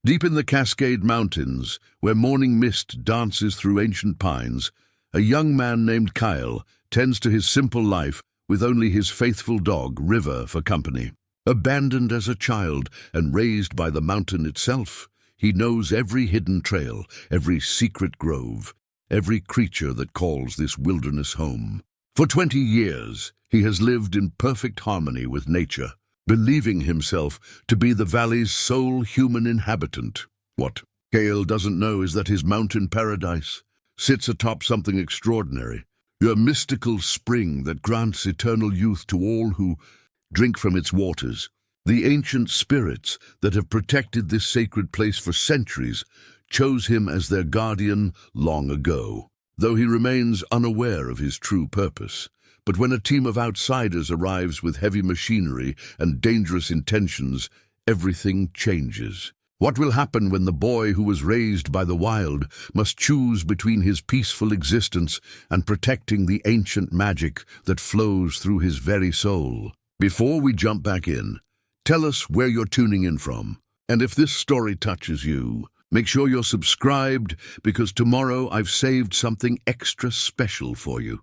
Deep in the Cascade Mountains, where morning mist dances through ancient pines, a young man named Kael tends to his simple life with only his faithful dog, River, for company. Abandoned as a child and raised by the mountain itself, he knows every hidden trail, every secret grove, every creature that calls this wilderness home. For 20 years, he has lived in perfect harmony with nature, believing himself to be the valley's sole human inhabitant. What Kael doesn't know is that his mountain paradise sits atop something extraordinary, a mystical spring that grants eternal youth to all who drink from its waters. The ancient spirits that have protected this sacred place for centuries chose him as their guardian long ago, though he remains unaware of his true purpose. But when a team of outsiders arrives with heavy machinery and dangerous intentions, everything changes. What will happen when the boy who was raised by the wild must choose between his peaceful existence and protecting the ancient magic that flows through his very soul? Before we jump back in, tell us where you're tuning in from. And if this story touches you, make sure you're subscribed, because tomorrow I've saved something extra special for you.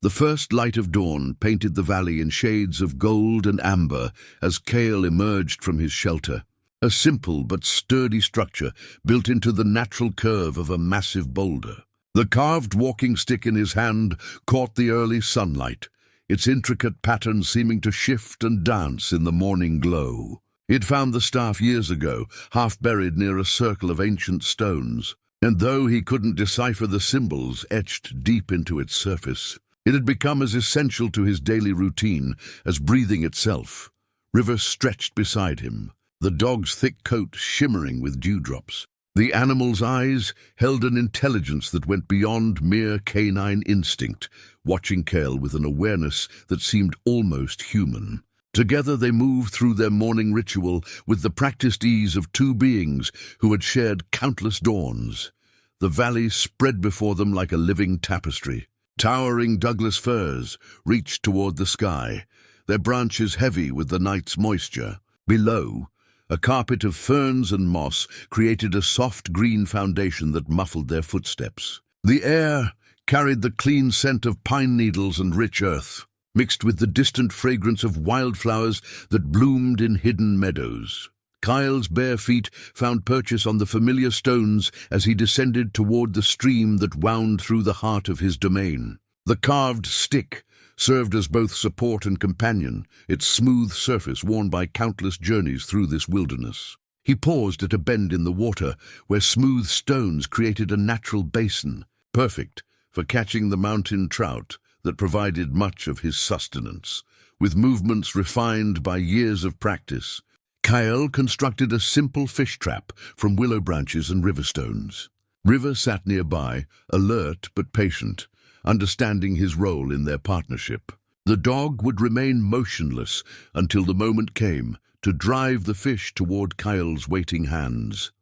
The first light of dawn painted the valley in shades of gold and amber as Kael emerged from his shelter, a simple but sturdy structure built into the natural curve of a massive boulder. The carved walking stick in his hand caught the early sunlight, its intricate pattern seeming to shift and dance in the morning glow. He'd found the staff years ago, half buried near a circle of ancient stones, and though he couldn't decipher the symbols etched deep into its surface, it had become as essential to his daily routine as breathing itself. River stretched beside him, the dog's thick coat shimmering with dewdrops. The animal's eyes held an intelligence that went beyond mere canine instinct, watching Kael with an awareness that seemed almost human. Together they moved through their morning ritual with the practiced ease of two beings who had shared countless dawns. The valley spread before them like a living tapestry. Towering Douglas firs reached toward the sky, their branches heavy with the night's moisture. Below, a carpet of ferns and moss created a soft green foundation that muffled their footsteps. The air carried the clean scent of pine needles and rich earth, mixed with the distant fragrance of wildflowers that bloomed in hidden meadows. Kael's bare feet found purchase on the familiar stones as he descended toward the stream that wound through the heart of his domain. The carved stick served as both support and companion, its smooth surface worn by countless journeys through this wilderness. He paused at a bend in the water where smooth stones created a natural basin, perfect for catching the mountain trout that provided much of his sustenance. With movements refined by years of practice, Kael constructed a simple fish trap from willow branches and river stones. River sat nearby, alert but patient, understanding his role in their partnership. The dog would remain motionless until the moment came to drive the fish toward Kael's waiting hands.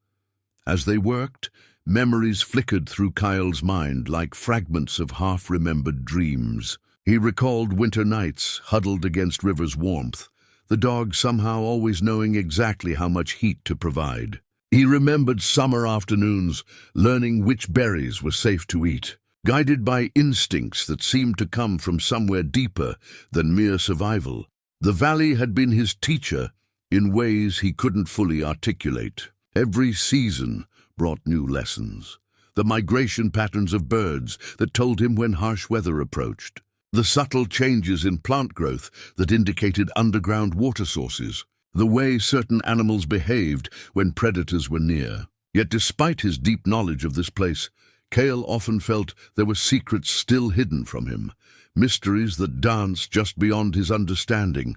As they worked, memories flickered through Kael's mind like fragments of half-remembered dreams. He recalled winter nights huddled against River's warmth, the dog somehow always knowing exactly how much heat to provide. He remembered summer afternoons, learning which berries were safe to eat, guided by instincts that seemed to come from somewhere deeper than mere survival. The valley had been his teacher in ways he couldn't fully articulate. Every season brought new lessons. The migration patterns of birds that told him when harsh weather approached. The subtle changes in plant growth that indicated underground water sources. The way certain animals behaved when predators were near. Yet despite his deep knowledge of this place, Kael often felt there were secrets still hidden from him, mysteries that danced just beyond his understanding.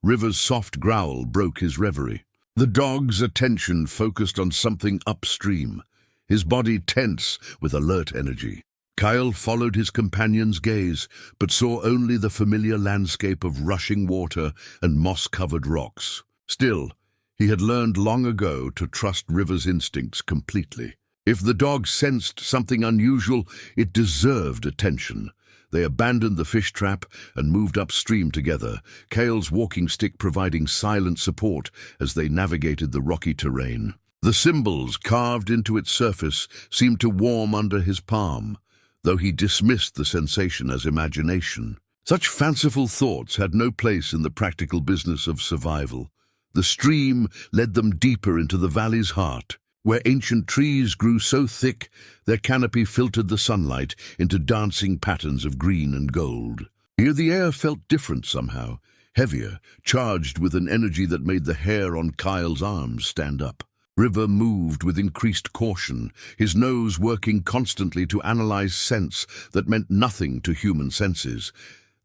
River's soft growl broke his reverie. The dog's attention focused on something upstream, his body tense with alert energy. Kael followed his companion's gaze, but saw only the familiar landscape of rushing water and moss-covered rocks. Still, he had learned long ago to trust River's instincts completely. If the dog sensed something unusual, it deserved attention. They abandoned the fish trap and moved upstream together, Kael's walking stick providing silent support as they navigated the rocky terrain. The symbols carved into its surface seemed to warm under his palm, though he dismissed the sensation as imagination. Such fanciful thoughts had no place in the practical business of survival. The stream led them deeper into the valley's heart, where ancient trees grew so thick their canopy filtered the sunlight into dancing patterns of green and gold. Here the air felt different somehow, heavier, charged with an energy that made the hair on Kael's arms stand up. River moved with increased caution, his nose working constantly to analyze scents that meant nothing to human senses.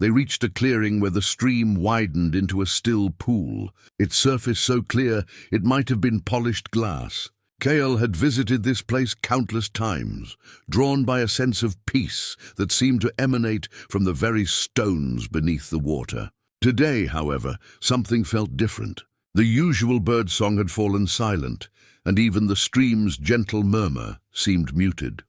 They reached a clearing where the stream widened into a still pool, its surface so clear it might have been polished glass. Kael had visited this place countless times, drawn by a sense of peace that seemed to emanate from the very stones beneath the water. Today, however, something felt different. The usual birdsong had fallen silent, and even the stream's gentle murmur seemed muted.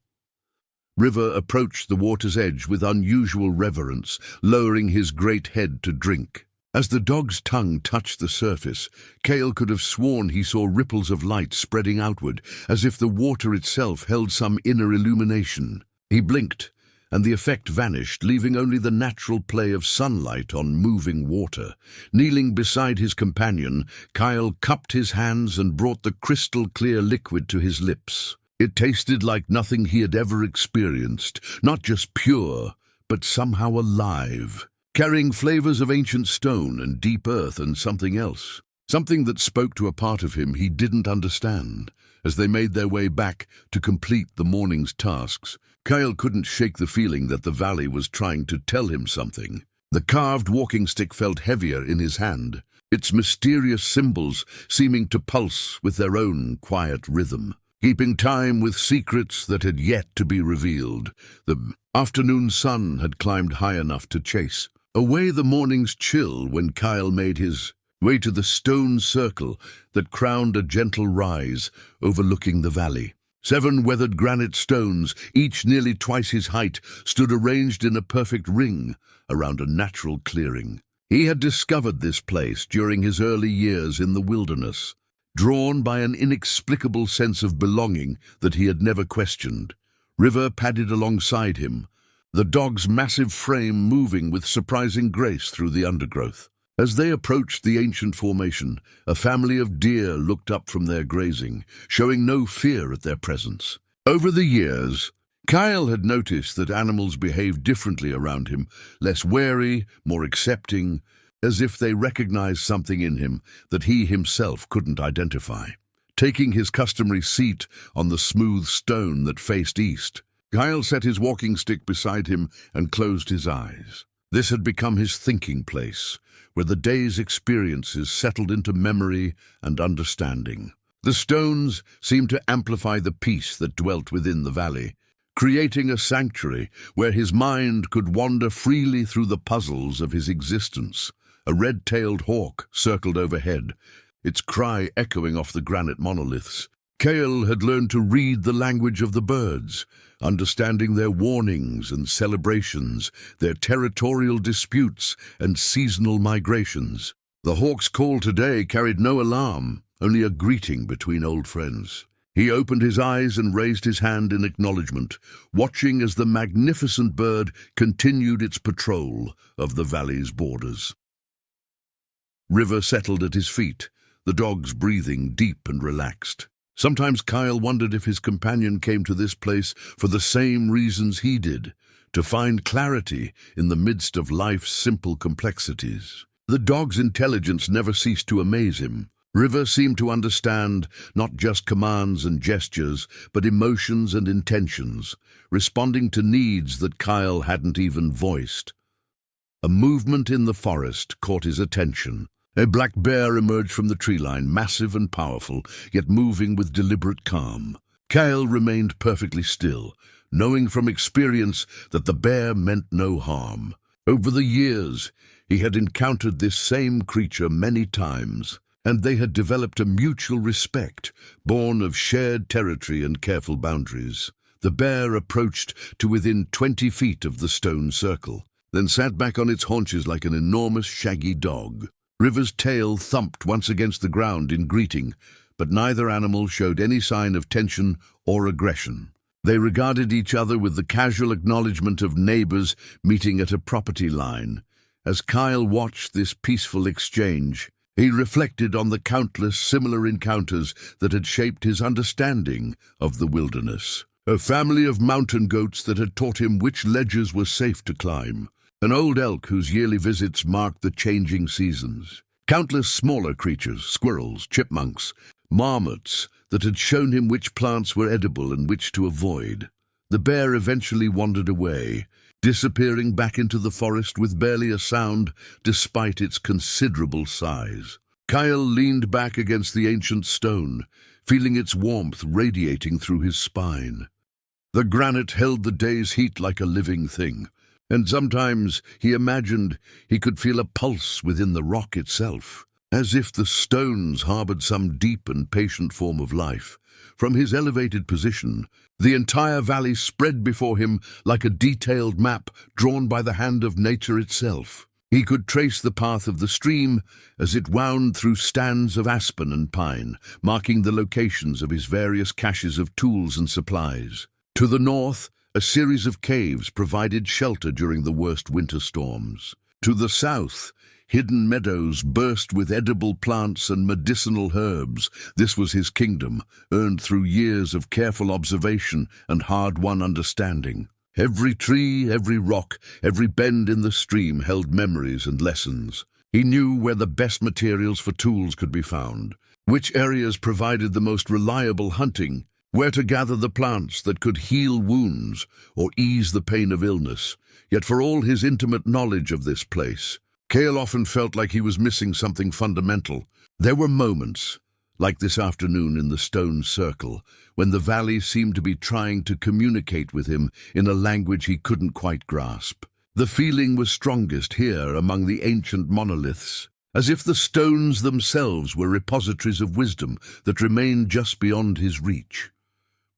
River approached the water's edge with unusual reverence, lowering his great head to drink. As the dog's tongue touched the surface, Kael could have sworn he saw ripples of light spreading outward, as if the water itself held some inner illumination. He blinked, and the effect vanished, leaving only the natural play of sunlight on moving water. Kneeling beside his companion, Kael cupped his hands and brought the crystal-clear liquid to his lips. It tasted like nothing he had ever experienced, not just pure, but somehow alive, carrying flavors of ancient stone and deep earth and something else. Something that spoke to a part of him he didn't understand. As they made their way back to complete the morning's tasks, Kael couldn't shake the feeling that the valley was trying to tell him something. The carved walking stick felt heavier in his hand, its mysterious symbols seeming to pulse with their own quiet rhythm, keeping time with secrets that had yet to be revealed. The afternoon sun had climbed high enough to chase away the morning's chill when Kael made his way to the stone circle that crowned a gentle rise overlooking the valley. 7 weathered granite stones, each nearly twice his height, stood arranged in a perfect ring around a natural clearing. He had discovered this place during his early years in the wilderness, drawn by an inexplicable sense of belonging that he had never questioned. River padded alongside him, the dog's massive frame moving with surprising grace through the undergrowth. As they approached the ancient formation, a family of deer looked up from their grazing, showing no fear at their presence. Over the years, Kael had noticed that animals behaved differently around him, less wary, more accepting, as if they recognized something in him that he himself couldn't identify. Taking his customary seat on the smooth stone that faced east, Kael set his walking stick beside him and closed his eyes. This had become his thinking place, where the day's experiences settled into memory and understanding. The stones seemed to amplify the peace that dwelt within the valley, creating a sanctuary where his mind could wander freely through the puzzles of his existence. A red-tailed hawk circled overhead, its cry echoing off the granite monoliths. Kael had learned to read the language of the birds, understanding their warnings and celebrations, their territorial disputes and seasonal migrations. The hawk's call today carried no alarm, only a greeting between old friends. He opened his eyes and raised his hand in acknowledgement, watching as the magnificent bird continued its patrol of the valley's borders. River settled at his feet, the dogs breathing deep and relaxed. Sometimes Kael wondered if his companion came to this place for the same reasons he did, to find clarity in the midst of life's simple complexities. The dog's intelligence never ceased to amaze him. River seemed to understand not just commands and gestures, but emotions and intentions, responding to needs that Kael hadn't even voiced. A movement in the forest caught his attention. A black bear emerged from the tree line, massive and powerful, yet moving with deliberate calm. Kael remained perfectly still, knowing from experience that the bear meant no harm. Over the years, he had encountered this same creature many times, and they had developed a mutual respect, born of shared territory and careful boundaries. The bear approached to within 20 feet of the stone circle, then sat back on its haunches like an enormous shaggy dog. River's tail thumped once against the ground in greeting, but neither animal showed any sign of tension or aggression. They regarded each other with the casual acknowledgement of neighbors meeting at a property line. As Kael watched this peaceful exchange, he reflected on the countless similar encounters that had shaped his understanding of the wilderness. A family of mountain goats that had taught him which ledges were safe to climb. An old elk whose yearly visits marked the changing seasons. Countless smaller creatures, squirrels, chipmunks, marmots, that had shown him which plants were edible and which to avoid. The bear eventually wandered away, disappearing back into the forest with barely a sound despite its considerable size. Kael leaned back against the ancient stone, feeling its warmth radiating through his spine. The granite held the day's heat like a living thing, and sometimes he imagined he could feel a pulse within the rock itself, as if the stones harbored some deep and patient form of life. From his elevated position, the entire valley spread before him like a detailed map drawn by the hand of nature itself. He could trace the path of the stream as it wound through stands of aspen and pine, marking the locations of his various caches of tools and supplies. To the north, a series of caves provided shelter during the worst winter storms. To the south, hidden meadows burst with edible plants and medicinal herbs. This was his kingdom, earned through years of careful observation and hard-won understanding. Every tree, every rock, every bend in the stream held memories and lessons. He knew where the best materials for tools could be found, which areas provided the most reliable hunting, where to gather the plants that could heal wounds or ease the pain of illness. Yet for all his intimate knowledge of this place, Kael often felt like he was missing something fundamental. There were moments, like this afternoon in the stone circle, when the valley seemed to be trying to communicate with him in a language he couldn't quite grasp. The feeling was strongest here among the ancient monoliths, as if the stones themselves were repositories of wisdom that remained just beyond his reach.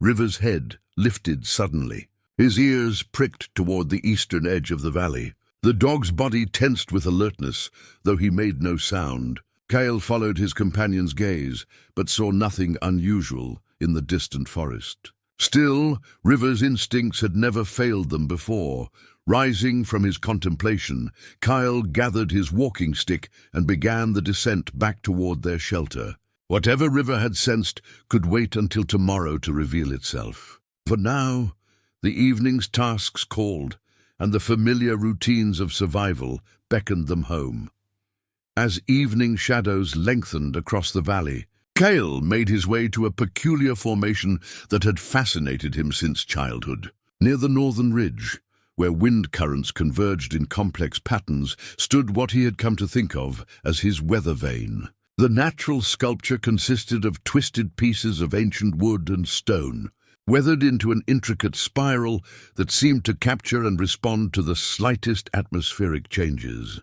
River's head lifted suddenly. His ears pricked toward the eastern edge of the valley. The dog's body tensed with alertness, though he made no sound. Kael followed his companion's gaze, but saw nothing unusual in the distant forest. Still, River's instincts had never failed them before. Rising from his contemplation, Kael gathered his walking stick and began the descent back toward their shelter. Whatever River had sensed could wait until tomorrow to reveal itself. For now, the evening's tasks called, and the familiar routines of survival beckoned them home. As evening shadows lengthened across the valley, Kael made his way to a peculiar formation that had fascinated him since childhood. Near the northern ridge, where wind currents converged in complex patterns, stood what he had come to think of as his weather vane. The natural sculpture consisted of twisted pieces of ancient wood and stone, weathered into an intricate spiral that seemed to capture and respond to the slightest atmospheric changes.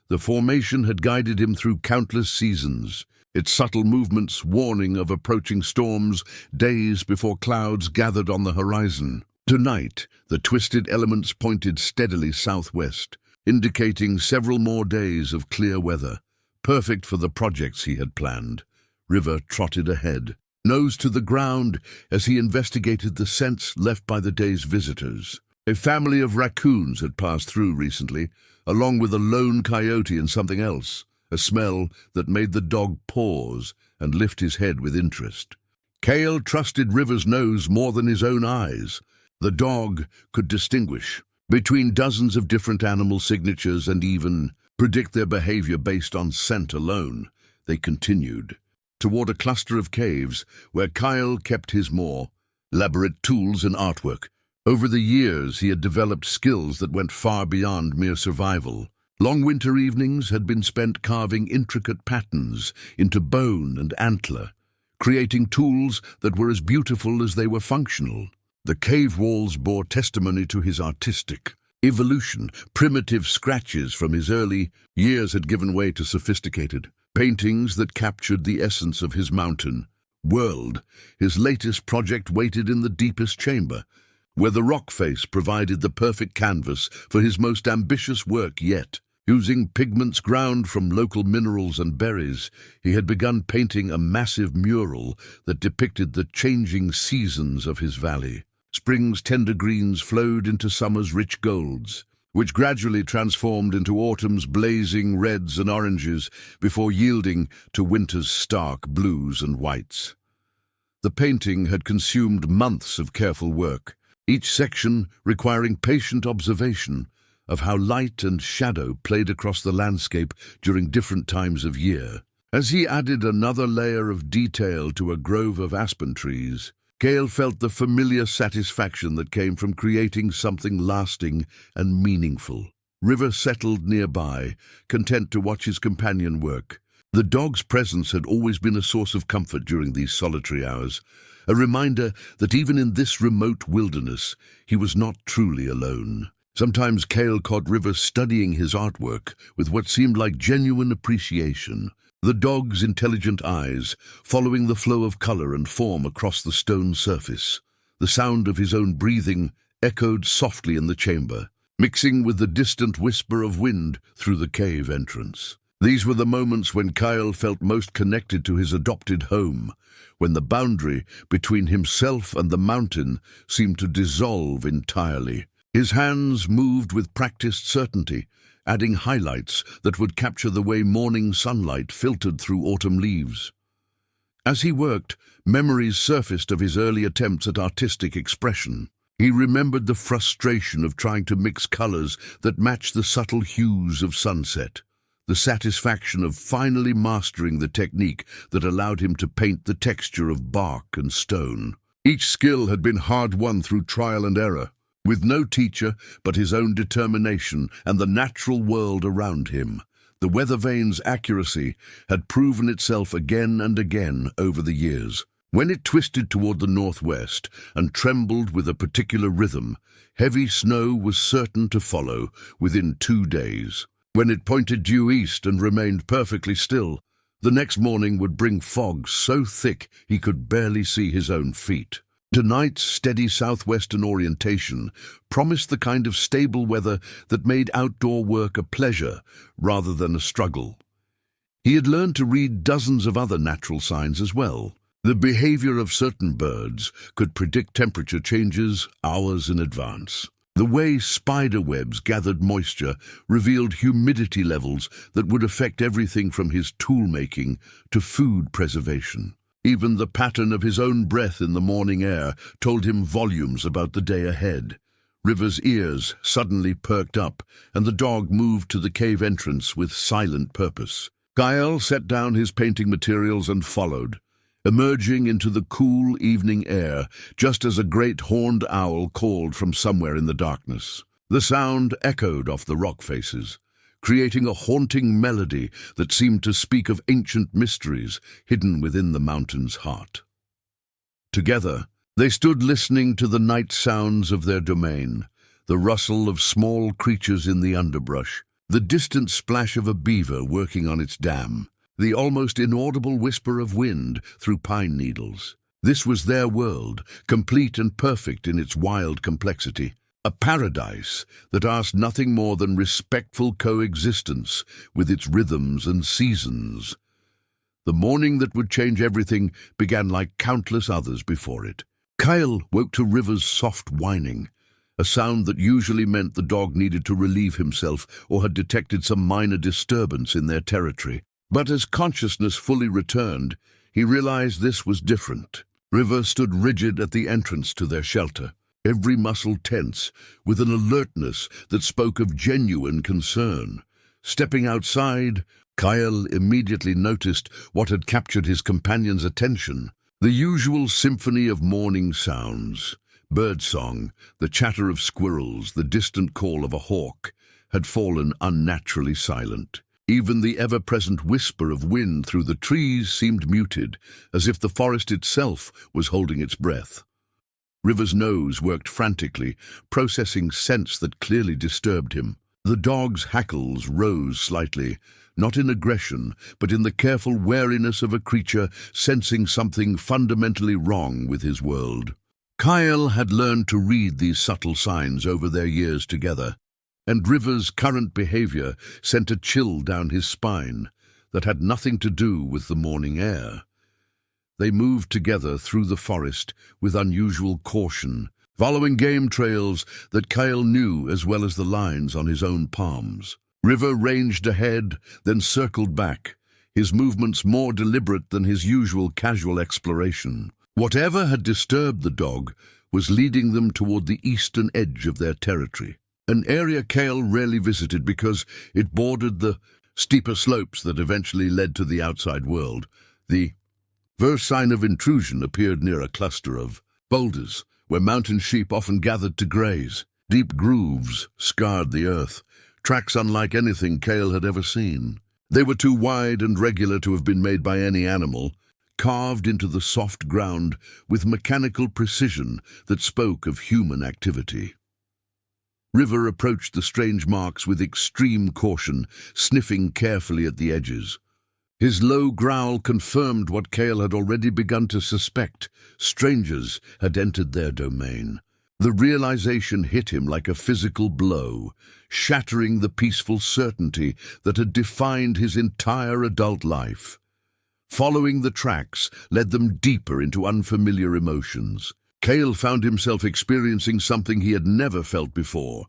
The formation had guided him through countless seasons, its subtle movements warning of approaching storms days before clouds gathered on the horizon. Tonight, the twisted elements pointed steadily southwest, indicating several more days of clear weather, perfect for the projects he had planned. River trotted ahead, nose to the ground as he investigated the scents left by the day's visitors. A family of raccoons had passed through recently, along with a lone coyote and something else, a smell that made the dog pause and lift his head with interest. Kael trusted River's nose more than his own eyes. The dog could distinguish between dozens of different animal signatures and even predict their behavior based on scent alone. They continued toward a cluster of caves where Kael kept his more elaborate tools and artwork. Over the years, he had developed skills that went far beyond mere survival. Long winter evenings had been spent carving intricate patterns into bone and antler, creating tools that were as beautiful as they were functional. The cave walls bore testimony to his artistic evolution. Primitive scratches from his early years had given way to sophisticated paintings that captured the essence of his mountain world. His latest project waited in the deepest chamber, where the rock face provided the perfect canvas for his most ambitious work yet. Using pigments ground from local minerals and berries, he had begun painting a massive mural that depicted the changing seasons of his valley. Spring's tender greens flowed into summer's rich golds, which gradually transformed into autumn's blazing reds and oranges before yielding to winter's stark blues and whites. The painting had consumed months of careful work, each section requiring patient observation of how light and shadow played across the landscape during different times of year. As he added another layer of detail to a grove of aspen trees, Kael felt the familiar satisfaction that came from creating something lasting and meaningful. River settled nearby, content to watch his companion work. The dog's presence had always been a source of comfort during these solitary hours, a reminder that even in this remote wilderness, he was not truly alone. Sometimes Kael caught River studying his artwork with what seemed like genuine appreciation, the dog's intelligent eyes following the flow of color and form across the stone surface. The sound of his own breathing echoed softly in the chamber, mixing with the distant whisper of wind through the cave entrance. These were the moments when Kael felt most connected to his adopted home, when the boundary between himself and the mountain seemed to dissolve entirely. His hands moved with practiced certainty, adding highlights that would capture the way morning sunlight filtered through autumn leaves. As he worked, memories surfaced of his early attempts at artistic expression. He remembered the frustration of trying to mix colors that matched the subtle hues of sunset, the satisfaction of finally mastering the technique that allowed him to paint the texture of bark and stone. Each skill had been hard-won through trial and error, with no teacher but his own determination and the natural world around him. The weather vane's accuracy had proven itself again and again over the years. When it twisted toward the northwest and trembled with a particular rhythm, heavy snow was certain to follow within 2 days. When it pointed due east and remained perfectly still, the next morning would bring fog so thick he could barely see his own feet. Tonight's steady southwestern orientation promised the kind of stable weather that made outdoor work a pleasure rather than a struggle. He had learned to read dozens of other natural signs as well. The behavior of certain birds could predict temperature changes hours in advance. The way spider webs gathered moisture revealed humidity levels that would affect everything from his tool-making to food preservation. Even the pattern of his own breath in the morning air told him volumes about the day ahead. River's ears suddenly perked up, and the dog moved to the cave entrance with silent purpose. Kael set down his painting materials and followed, emerging into the cool evening air just as a great horned owl called from somewhere in the darkness. The sound echoed off the rock faces, creating a haunting melody that seemed to speak of ancient mysteries hidden within the mountain's heart. Together, they stood listening to the night sounds of their domain, the rustle of small creatures in the underbrush, the distant splash of a beaver working on its dam, the almost inaudible whisper of wind through pine needles. This was their world, complete and perfect in its wild complexity. A paradise that asked nothing more than respectful coexistence with its rhythms and seasons. The morning that would change everything began like countless others before it. Kael woke to River's soft whining, a sound that usually meant the dog needed to relieve himself or had detected some minor disturbance in their territory. But as consciousness fully returned, he realized this was different. River stood rigid at the entrance to their shelter, every muscle tense, with an alertness that spoke of genuine concern. Stepping outside, Kael immediately noticed what had captured his companion's attention. The usual symphony of morning sounds, birdsong, the chatter of squirrels, the distant call of a hawk, had fallen unnaturally silent. Even the ever-present whisper of wind through the trees seemed muted, as if the forest itself was holding its breath. River's nose worked frantically, processing scents that clearly disturbed him. The dog's hackles rose slightly, not in aggression, but in the careful wariness of a creature sensing something fundamentally wrong with his world. Kael had learned to read these subtle signs over their years together, and River's current behavior sent a chill down his spine that had nothing to do with the morning air. They moved together through the forest with unusual caution, following game trails that Kael knew as well as the lines on his own palms. River ranged ahead, then circled back, his movements more deliberate than his usual casual exploration. Whatever had disturbed the dog was leading them toward the eastern edge of their territory, an area Kael rarely visited because it bordered the steeper slopes that eventually led to the outside world. The first sign of intrusion appeared near a cluster of boulders, where mountain sheep often gathered to graze. Deep grooves scarred the earth, tracks unlike anything Kael had ever seen. They were too wide and regular to have been made by any animal, carved into the soft ground with mechanical precision that spoke of human activity. River approached the strange marks with extreme caution, sniffing carefully at the edges. His low growl confirmed what Kael had already begun to suspect. Strangers had entered their domain. The realization hit him like a physical blow, shattering the peaceful certainty that had defined his entire adult life. Following the tracks led them deeper into unfamiliar emotions. Kael found himself experiencing something he had never felt before,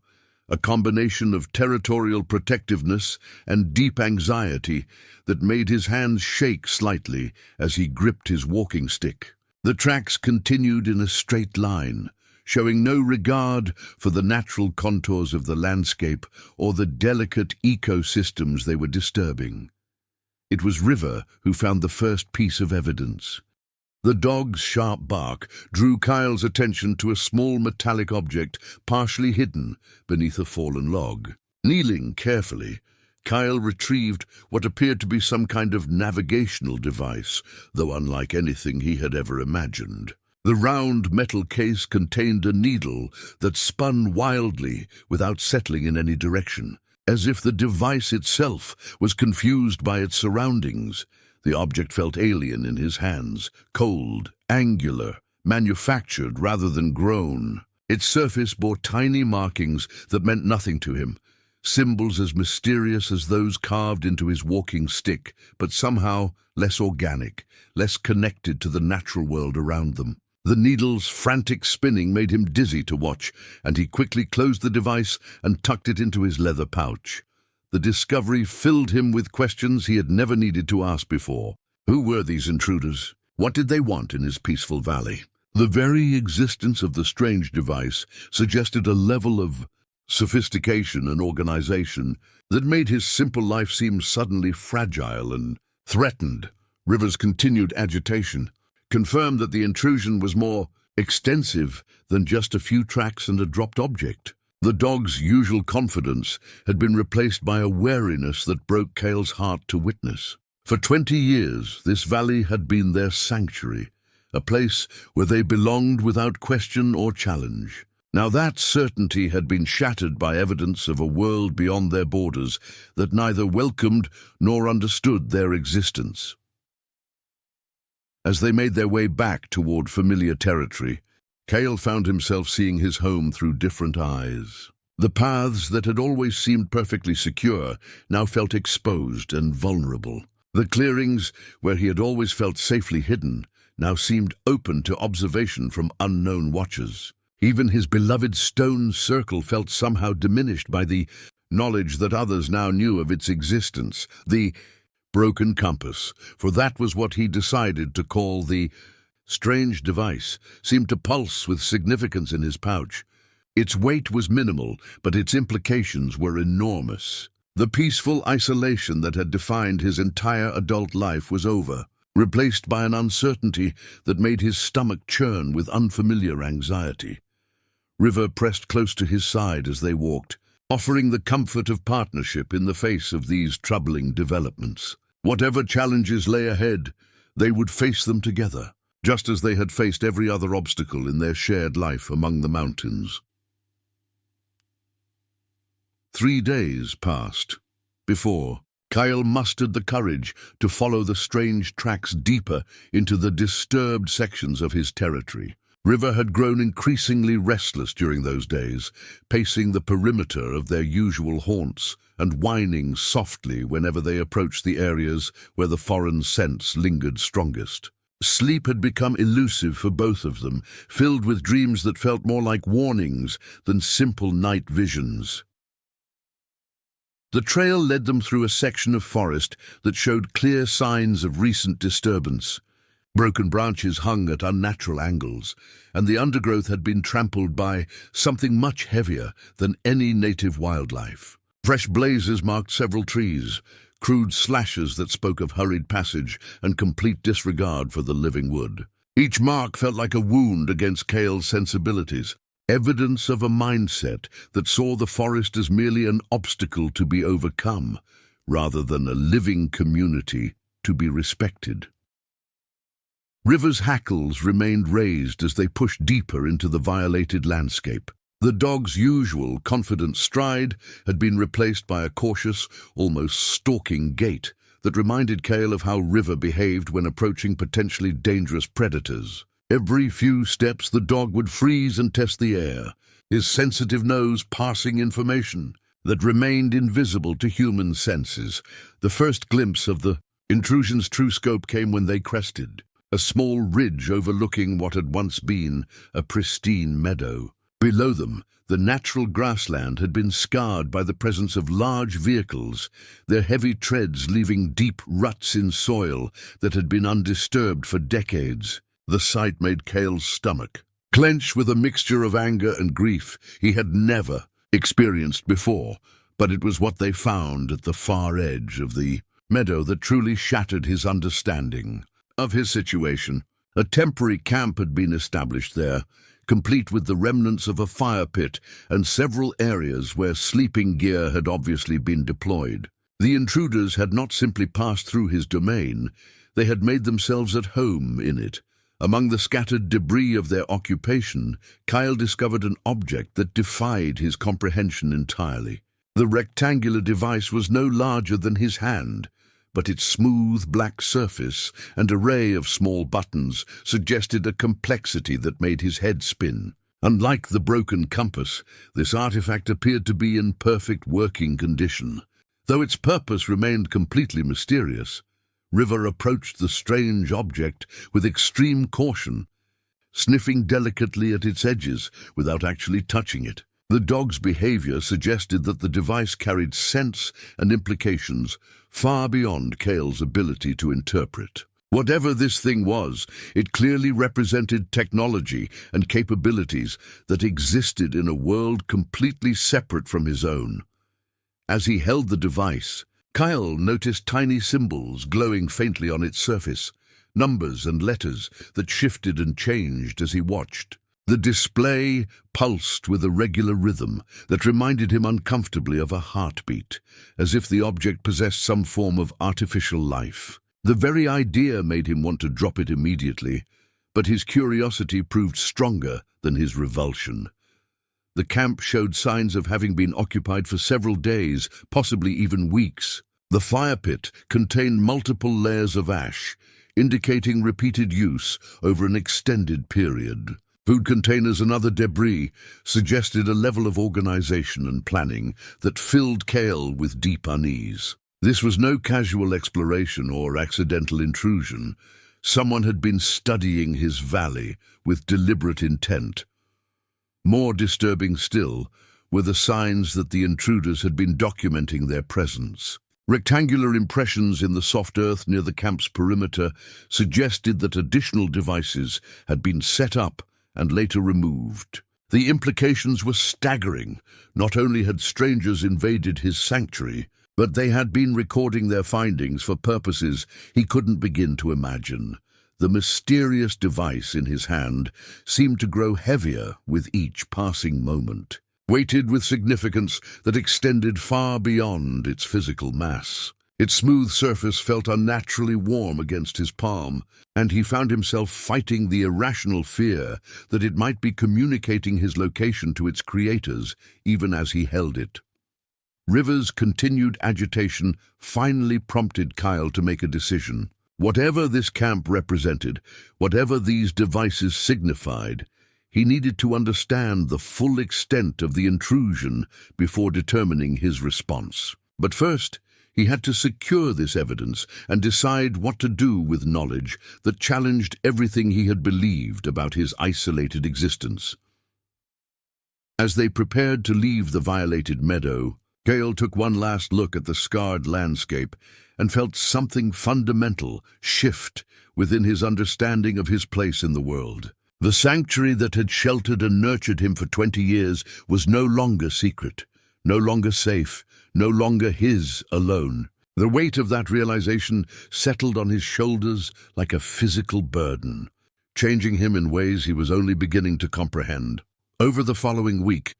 a combination of territorial protectiveness and deep anxiety that made his hands shake slightly as he gripped his walking stick. The tracks continued in a straight line, showing no regard for the natural contours of the landscape or the delicate ecosystems they were disturbing. It was River who found the first piece of evidence. The dog's sharp bark drew Kael's attention to a small metallic object partially hidden beneath a fallen log. Kneeling carefully, Kael retrieved what appeared to be some kind of navigational device, though unlike anything he had ever imagined. The round metal case contained a needle that spun wildly without settling in any direction, as if the device itself was confused by its surroundings. The object felt alien in his hands, cold, angular, manufactured rather than grown. Its surface bore tiny markings that meant nothing to him, symbols as mysterious as those carved into his walking stick, but somehow less organic, less connected to the natural world around them. The needle's frantic spinning made him dizzy to watch, and he quickly closed the device and tucked it into his leather pouch. The discovery filled him with questions he had never needed to ask before. Who were these intruders? What did they want in his peaceful valley? The very existence of the strange device suggested a level of sophistication and organization that made his simple life seem suddenly fragile and threatened. River's continued agitation confirmed that the intrusion was more extensive than just a few tracks and a dropped object. The dog's usual confidence had been replaced by a wariness that broke Kael's heart to witness. For 20 years, this valley had been their sanctuary, a place where they belonged without question or challenge. Now that certainty had been shattered by evidence of a world beyond their borders that neither welcomed nor understood their existence. As they made their way back toward familiar territory, Kael found himself seeing his home through different eyes. The paths that had always seemed perfectly secure now felt exposed and vulnerable. The clearings, where he had always felt safely hidden, now seemed open to observation from unknown watchers. Even his beloved stone circle felt somehow diminished by the knowledge that others now knew of its existence. The broken compass, for that was what he decided to call the strange device, seemed to pulse with significance in his pouch. Its weight was minimal, but its implications were enormous. The peaceful isolation that had defined his entire adult life was over, replaced by an uncertainty that made his stomach churn with unfamiliar anxiety. River pressed close to his side as they walked, offering the comfort of partnership in the face of these troubling developments. Whatever challenges lay ahead, they would face them together, just as they had faced every other obstacle in their shared life among the mountains. 3 days passed before Kael mustered the courage to follow the strange tracks deeper into the disturbed sections of his territory. River had grown increasingly restless during those days, pacing the perimeter of their usual haunts and whining softly whenever they approached the areas where the foreign scents lingered strongest. Sleep had become elusive for both of them, filled with dreams that felt more like warnings than simple night visions. The trail led them through a section of forest that showed clear signs of recent disturbance. Broken branches hung at unnatural angles, and the undergrowth had been trampled by something much heavier than any native wildlife. Fresh blazes marked several trees, crude slashes that spoke of hurried passage and complete disregard for the living wood. Each mark felt like a wound against Kael's sensibilities, evidence of a mindset that saw the forest as merely an obstacle to be overcome, rather than a living community to be respected. River's hackles remained raised as they pushed deeper into the violated landscape. The dog's usual confident stride had been replaced by a cautious, almost stalking gait that reminded Kael of how River behaved when approaching potentially dangerous predators. Every few steps the dog would freeze and test the air, his sensitive nose passing information that remained invisible to human senses. The first glimpse of the intrusion's true scope came when they crested a small ridge overlooking what had once been a pristine meadow. Below them, the natural grassland had been scarred by the presence of large vehicles, their heavy treads leaving deep ruts in soil that had been undisturbed for decades. The sight made Kael's stomach clench with a mixture of anger and grief he had never experienced before, but it was what they found at the far edge of the meadow that truly shattered his understanding of his situation. A temporary camp had been established there, complete with the remnants of a fire pit and several areas where sleeping gear had obviously been deployed. The intruders had not simply passed through his domain, they had made themselves at home in it. Among the scattered debris of their occupation, Kael discovered an object that defied his comprehension entirely. The rectangular device was no larger than his hand, but its smooth black surface and array of small buttons suggested a complexity that made his head spin. Unlike the broken compass, this artifact appeared to be in perfect working condition. Though its purpose remained completely mysterious, River approached the strange object with extreme caution, sniffing delicately at its edges without actually touching it. The dog's behavior suggested that the device carried sense and implications far beyond Kael's ability to interpret. Whatever this thing was, it clearly represented technology and capabilities that existed in a world completely separate from his own. As he held the device, Kael noticed tiny symbols glowing faintly on its surface, numbers and letters that shifted and changed as he watched. The display pulsed with a regular rhythm that reminded him uncomfortably of a heartbeat, as if the object possessed some form of artificial life. The very idea made him want to drop it immediately, but his curiosity proved stronger than his revulsion. The camp showed signs of having been occupied for several days, possibly even weeks. The fire pit contained multiple layers of ash, indicating repeated use over an extended period. Food containers and other debris suggested a level of organization and planning that filled Kael with deep unease. This was no casual exploration or accidental intrusion. Someone had been studying his valley with deliberate intent. More disturbing still were the signs that the intruders had been documenting their presence. Rectangular impressions in the soft earth near the camp's perimeter suggested that additional devices had been set up and later removed. The implications were staggering. Not only had strangers invaded his sanctuary, but they had been recording their findings for purposes he couldn't begin to imagine. The mysterious device in his hand seemed to grow heavier with each passing moment, weighted with significance that extended far beyond its physical mass. Its smooth surface felt unnaturally warm against his palm, and he found himself fighting the irrational fear that it might be communicating his location to its creators even as he held it. River's continued agitation finally prompted Kael to make a decision. Whatever this camp represented, whatever these devices signified, he needed to understand the full extent of the intrusion before determining his response. But first, he had to secure this evidence and decide what to do with knowledge that challenged everything he had believed about his isolated existence. As they prepared to leave the violated meadow, Kael took one last look at the scarred landscape and felt something fundamental shift within his understanding of his place in the world. The sanctuary that had sheltered and nurtured him for 20 years was no longer secret, no longer safe, no longer his alone. The weight of that realization settled on his shoulders like a physical burden, changing him in ways he was only beginning to comprehend. Over the following week,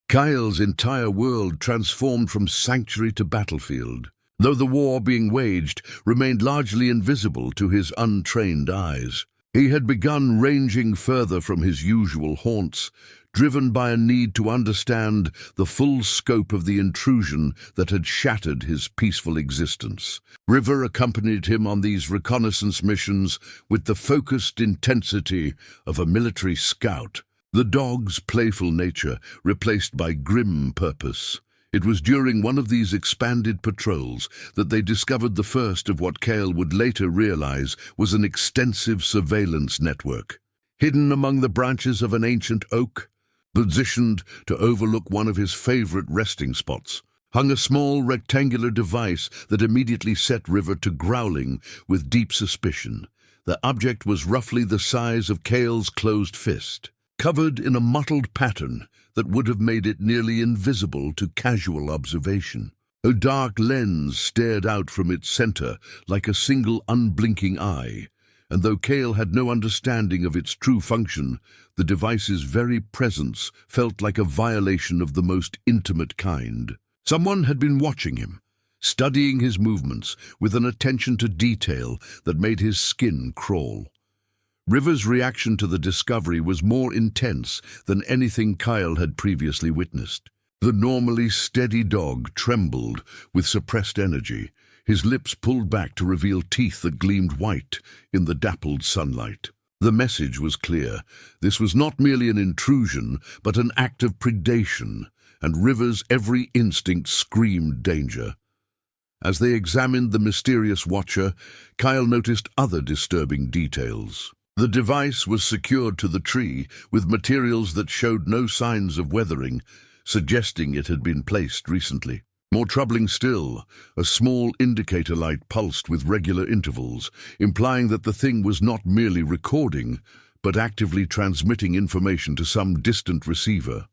Kael's entire world transformed from sanctuary to battlefield, though the war being waged remained largely invisible to his untrained eyes. He had begun ranging further from his usual haunts, driven by a need to understand the full scope of the intrusion that had shattered his peaceful existence. River accompanied him on these reconnaissance missions with the focused intensity of a military scout, the dog's playful nature replaced by grim purpose. It was during one of these expanded patrols that they discovered the first of what Kael would later realize was an extensive surveillance network. Hidden among the branches of an ancient oak, positioned to overlook one of his favorite resting spots, hung a small rectangular device that immediately set River to growling with deep suspicion. The object was roughly the size of Kael's closed fist, covered in a mottled pattern that would have made it nearly invisible to casual observation. A dark lens stared out from its center like a single unblinking eye, and though Kael had no understanding of its true function, the device's very presence felt like a violation of the most intimate kind. Someone had been watching him, studying his movements with an attention to detail that made his skin crawl. River's reaction to the discovery was more intense than anything Kael had previously witnessed. The normally steady dog trembled with suppressed energy, his lips pulled back to reveal teeth that gleamed white in the dappled sunlight. The message was clear. This was not merely an intrusion, but an act of predation, and River's every instinct screamed danger. As they examined the mysterious watcher, Kael noticed other disturbing details. The device was secured to the tree with materials that showed no signs of weathering, suggesting it had been placed recently. More troubling still, a small indicator light pulsed with regular intervals, implying that the thing was not merely recording, but actively transmitting information to some distant receiver.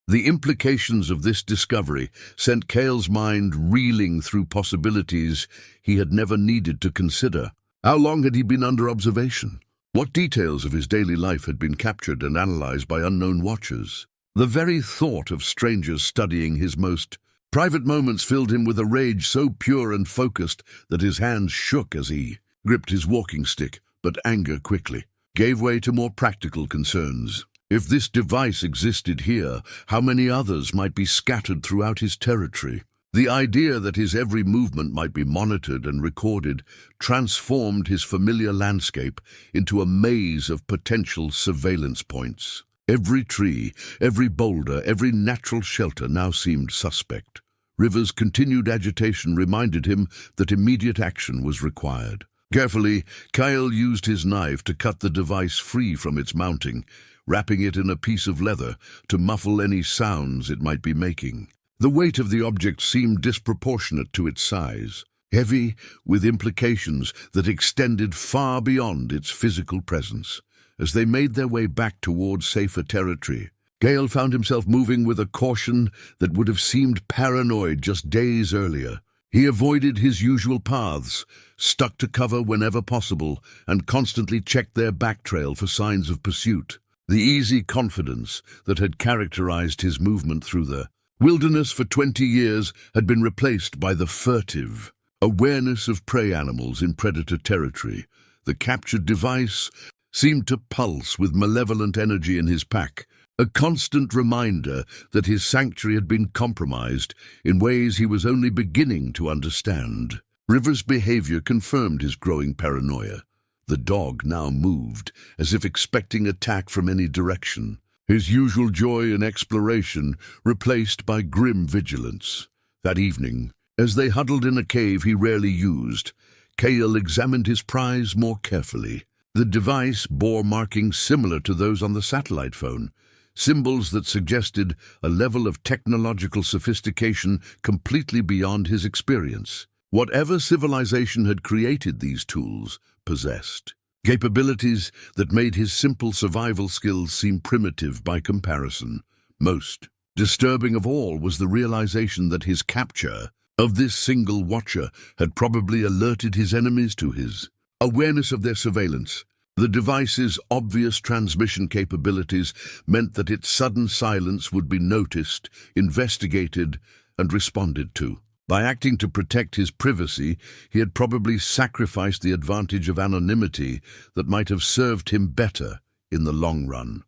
The implications of this discovery sent Kael's mind reeling through possibilities he had never needed to consider. How long had he been under observation? What details of his daily life had been captured and analyzed by unknown watchers? The very thought of strangers studying his most private moments filled him with a rage so pure and focused that his hands shook as he gripped his walking stick, but anger quickly gave way to more practical concerns. If this device existed here, how many others might be scattered throughout his territory? The idea that his every movement might be monitored and recorded transformed his familiar landscape into a maze of potential surveillance points. Every tree, every boulder, every natural shelter now seemed suspect. River's continued agitation reminded him that immediate action was required. Carefully, Kael used his knife to cut the device free from its mounting, wrapping it in a piece of leather to muffle any sounds it might be making. The weight of the object seemed disproportionate to its size, heavy with implications that extended far beyond its physical presence. As they made their way back towards safer territory, Kael found himself moving with a caution that would have seemed paranoid just days earlier. He avoided his usual paths, stuck to cover whenever possible, and constantly checked their back trail for signs of pursuit. The easy confidence that had characterized his movement through the wilderness for 20 years had been replaced by the furtive awareness of prey animals in predator territory. The captured device seemed to pulse with malevolent energy in his pack, a constant reminder that his sanctuary had been compromised in ways he was only beginning to understand. River's behavior confirmed his growing paranoia. The dog now moved, as if expecting attack from any direction, his usual joy in exploration replaced by grim vigilance. That evening, as they huddled in a cave he rarely used, Kael examined his prize more carefully. The device bore markings similar to those on the satellite phone, symbols that suggested a level of technological sophistication completely beyond his experience. Whatever civilization had created these tools possessed capabilities that made his simple survival skills seem primitive by comparison. Most disturbing of all was the realization that his capture of this single watcher had probably alerted his enemies to his awareness of their surveillance. The device's obvious transmission capabilities meant that its sudden silence would be noticed, investigated, and responded to. By acting to protect his privacy, he had probably sacrificed the advantage of anonymity that might have served him better in the long run.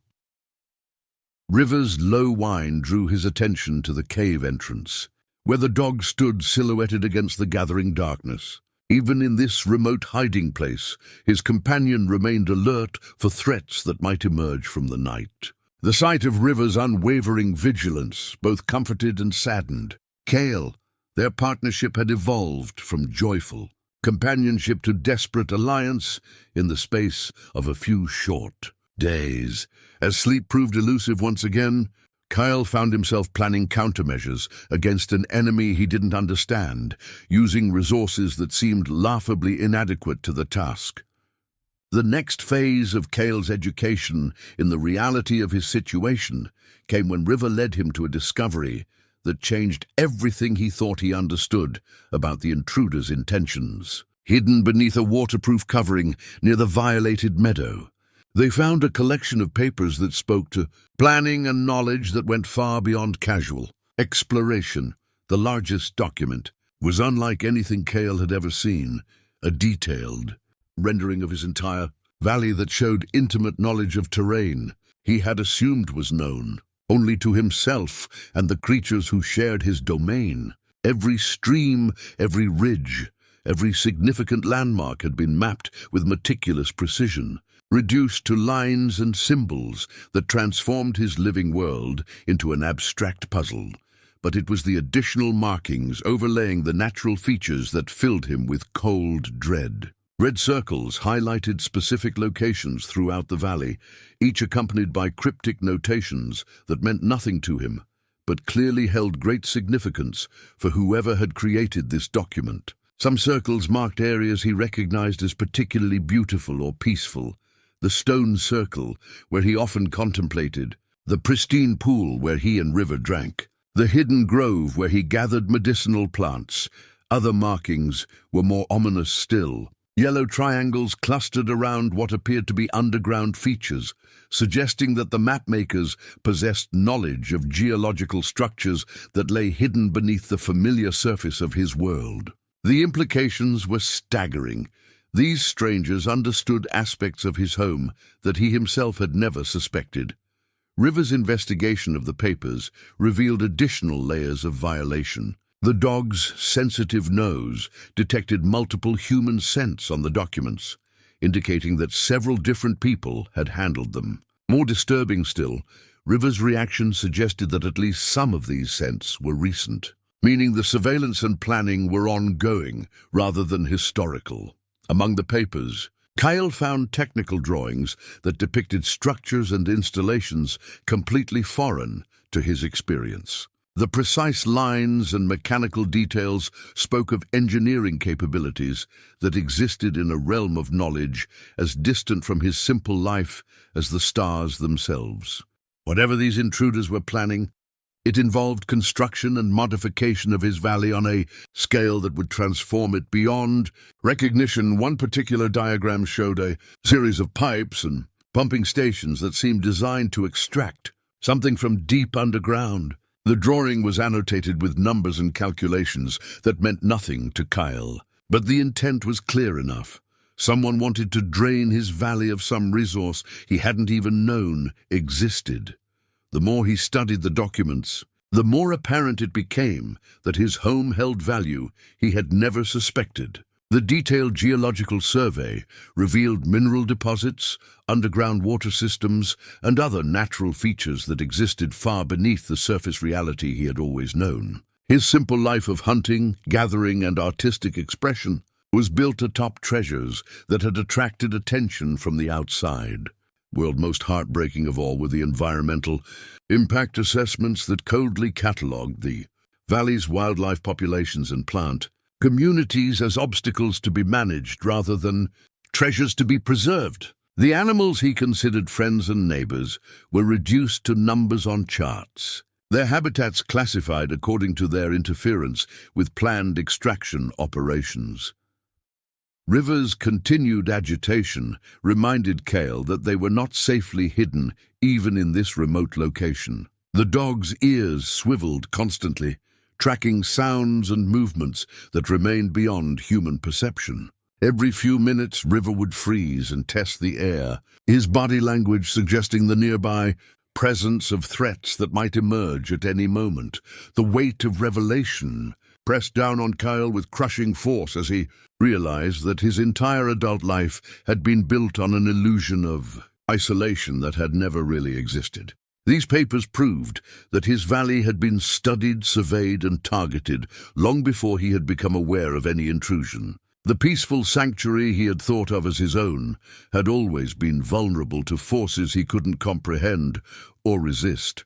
River's low whine drew his attention to the cave entrance, where the dog stood silhouetted against the gathering darkness. Even in this remote hiding place, his companion remained alert for threats that might emerge from the night. The sight of River's unwavering vigilance both comforted and saddened Kael. Their partnership had evolved from joyful companionship to desperate alliance in the space of a few short days. As sleep proved elusive once again, Kael found himself planning countermeasures against an enemy he didn't understand, using resources that seemed laughably inadequate to the task. The next phase of Kael's education in the reality of his situation came when River led him to a discovery that changed everything he thought he understood about the intruder's intentions. Hidden beneath a waterproof covering near the violated meadow, they found a collection of papers that spoke to planning and knowledge that went far beyond casual exploration. The largest document was unlike anything Kael had ever seen, a detailed rendering of his entire valley that showed intimate knowledge of terrain he had assumed was known only to himself and the creatures who shared his domain. Every stream, every ridge, every significant landmark had been mapped with meticulous precision, reduced to lines and symbols that transformed his living world into an abstract puzzle. But it was the additional markings overlaying the natural features that filled him with cold dread. Red circles highlighted specific locations throughout the valley, each accompanied by cryptic notations that meant nothing to him, but clearly held great significance for whoever had created this document. Some circles marked areas he recognized as particularly beautiful or peaceful: the stone circle, where he often contemplated, the pristine pool where he and River drank, the hidden grove where he gathered medicinal plants. Other markings were more ominous still. Yellow triangles clustered around what appeared to be underground features, suggesting that the mapmakers possessed knowledge of geological structures that lay hidden beneath the familiar surface of his world. The implications were staggering. These strangers understood aspects of his home that he himself had never suspected. River's investigation of the papers revealed additional layers of violation. The dog's sensitive nose detected multiple human scents on the documents, indicating that several different people had handled them. More disturbing still, River's reaction suggested that at least some of these scents were recent, meaning the surveillance and planning were ongoing rather than historical. Among the papers, Kael found technical drawings that depicted structures and installations completely foreign to his experience. The precise lines and mechanical details spoke of engineering capabilities that existed in a realm of knowledge as distant from his simple life as the stars themselves. Whatever these intruders were planning, it involved construction and modification of his valley on a scale that would transform it beyond recognition. One particular diagram showed a series of pipes and pumping stations that seemed designed to extract something from deep underground. The drawing was annotated with numbers and calculations that meant nothing to Kael, but the intent was clear enough. Someone wanted to drain his valley of some resource he hadn't even known existed. The more he studied the documents, the more apparent it became that his home held value he had never suspected. The detailed geological survey revealed mineral deposits, underground water systems, and other natural features that existed far beneath the surface reality he had always known. His simple life of hunting, gathering, and artistic expression was built atop treasures that had attracted attention from the outside. Most heartbreaking of all were the environmental impact assessments that coldly catalogued the valley's wildlife populations and plant communities as obstacles to be managed rather than treasures to be preserved. The animals he considered friends and neighbors were reduced to numbers on charts, their habitats classified according to their interference with planned extraction operations. River's continued agitation reminded Kael that they were not safely hidden even in this remote location. The dog's ears swiveled constantly, tracking sounds and movements that remained beyond human perception. Every few minutes, River would freeze and test the air, his body language suggesting the nearby presence of threats that might emerge at any moment. The weight of revelation pressed down on Kael with crushing force as he realized that his entire adult life had been built on an illusion of isolation that had never really existed. These papers proved that his valley had been studied, surveyed, and targeted long before he had become aware of any intrusion. The peaceful sanctuary he had thought of as his own had always been vulnerable to forces he couldn't comprehend or resist.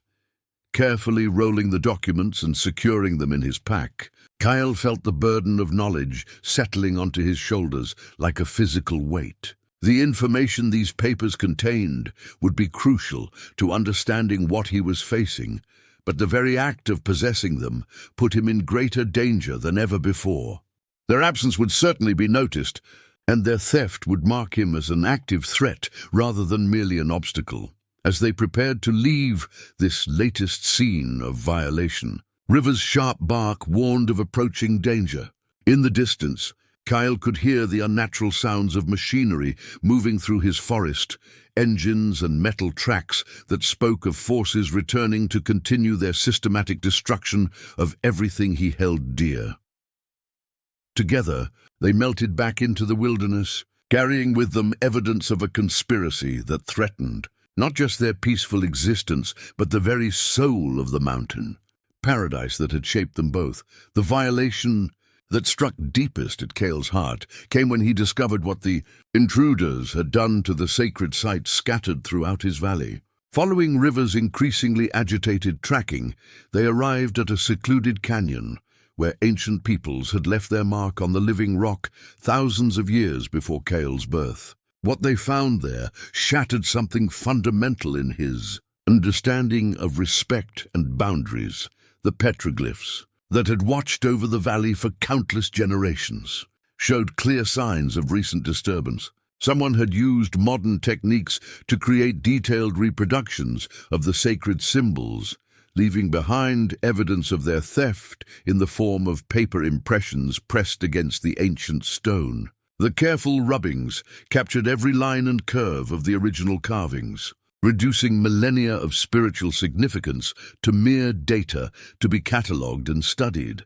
Carefully rolling the documents and securing them in his pack, Kael felt the burden of knowledge settling onto his shoulders like a physical weight. The information these papers contained would be crucial to understanding what he was facing, but the very act of possessing them put him in greater danger than ever before. Their absence would certainly be noticed, and their theft would mark him as an active threat rather than merely an obstacle. As they prepared to leave this latest scene of violation, River's sharp bark warned of approaching danger. In the distance, Kael could hear the unnatural sounds of machinery moving through his forest, engines and metal tracks that spoke of forces returning to continue their systematic destruction of everything he held dear. Together, they melted back into the wilderness, carrying with them evidence of a conspiracy that threatened not just their peaceful existence, but the very soul of the mountain, paradise that had shaped them both. The violation that struck deepest at Kael's heart came when he discovered what the intruders had done to the sacred sites scattered throughout his valley. Following River's increasingly agitated tracking, they arrived at a secluded canyon where ancient peoples had left their mark on the living rock thousands of years before Kael's birth. What they found there shattered something fundamental in his understanding of respect and boundaries. The petroglyphs that had watched over the valley for countless generations showed clear signs of recent disturbance. Someone had used modern techniques to create detailed reproductions of the sacred symbols, leaving behind evidence of their theft in the form of paper impressions pressed against the ancient stone. The careful rubbings captured every line and curve of the original carvings, reducing millennia of spiritual significance to mere data to be catalogued and studied.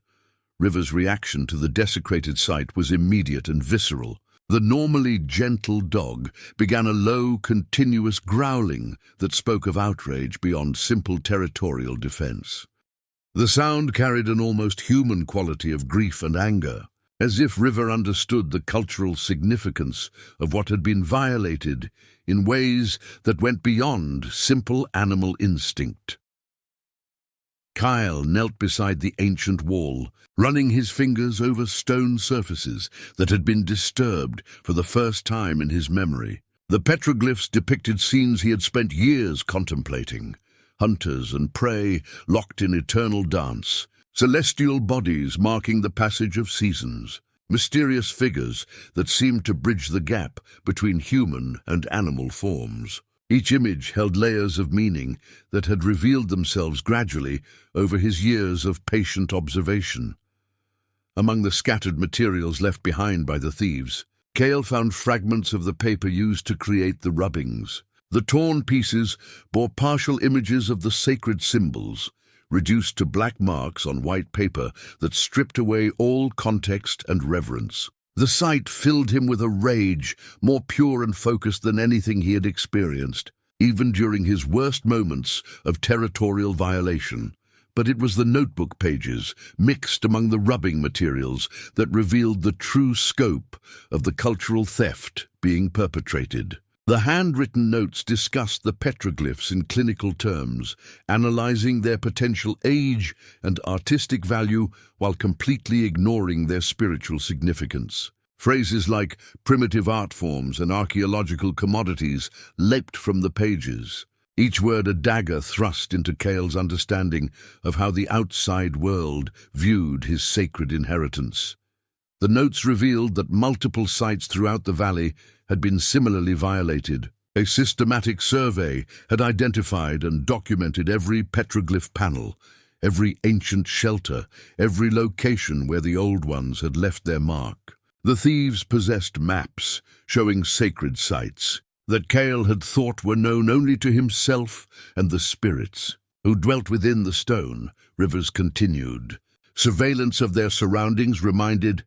River's reaction to the desecrated site was immediate and visceral. The normally gentle dog began a low, continuous growling that spoke of outrage beyond simple territorial defense. The sound carried an almost human quality of grief and anger, as if River understood the cultural significance of what had been violated in ways that went beyond simple animal instinct. Kael knelt beside the ancient wall, running his fingers over stone surfaces that had been disturbed for the first time in his memory. The petroglyphs depicted scenes he had spent years contemplating: hunters and prey locked in eternal dance, celestial bodies marking the passage of seasons, mysterious figures that seemed to bridge the gap between human and animal forms. Each image held layers of meaning that had revealed themselves gradually over his years of patient observation. Among the scattered materials left behind by the thieves, Kael found fragments of the paper used to create the rubbings. The torn pieces bore partial images of the sacred symbols, reduced to black marks on white paper that stripped away all context and reverence. The sight filled him with a rage more pure and focused than anything he had experienced, even during his worst moments of territorial violation. But it was the notebook pages, mixed among the rubbing materials, that revealed the true scope of the cultural theft being perpetrated. The handwritten notes discussed the petroglyphs in clinical terms, analyzing their potential age and artistic value while completely ignoring their spiritual significance. Phrases like primitive art forms and archaeological commodities leapt from the pages, each word a dagger thrust into Kael's understanding of how the outside world viewed his sacred inheritance. The notes revealed that multiple sites throughout the valley had been similarly violated. A systematic survey had identified and documented every petroglyph panel, every ancient shelter, every location where the old ones had left their mark. The thieves possessed maps showing sacred sites that Kael had thought were known only to himself and the spirits who dwelt within the stone. Rivers continued. Surveillance of their surroundings reminded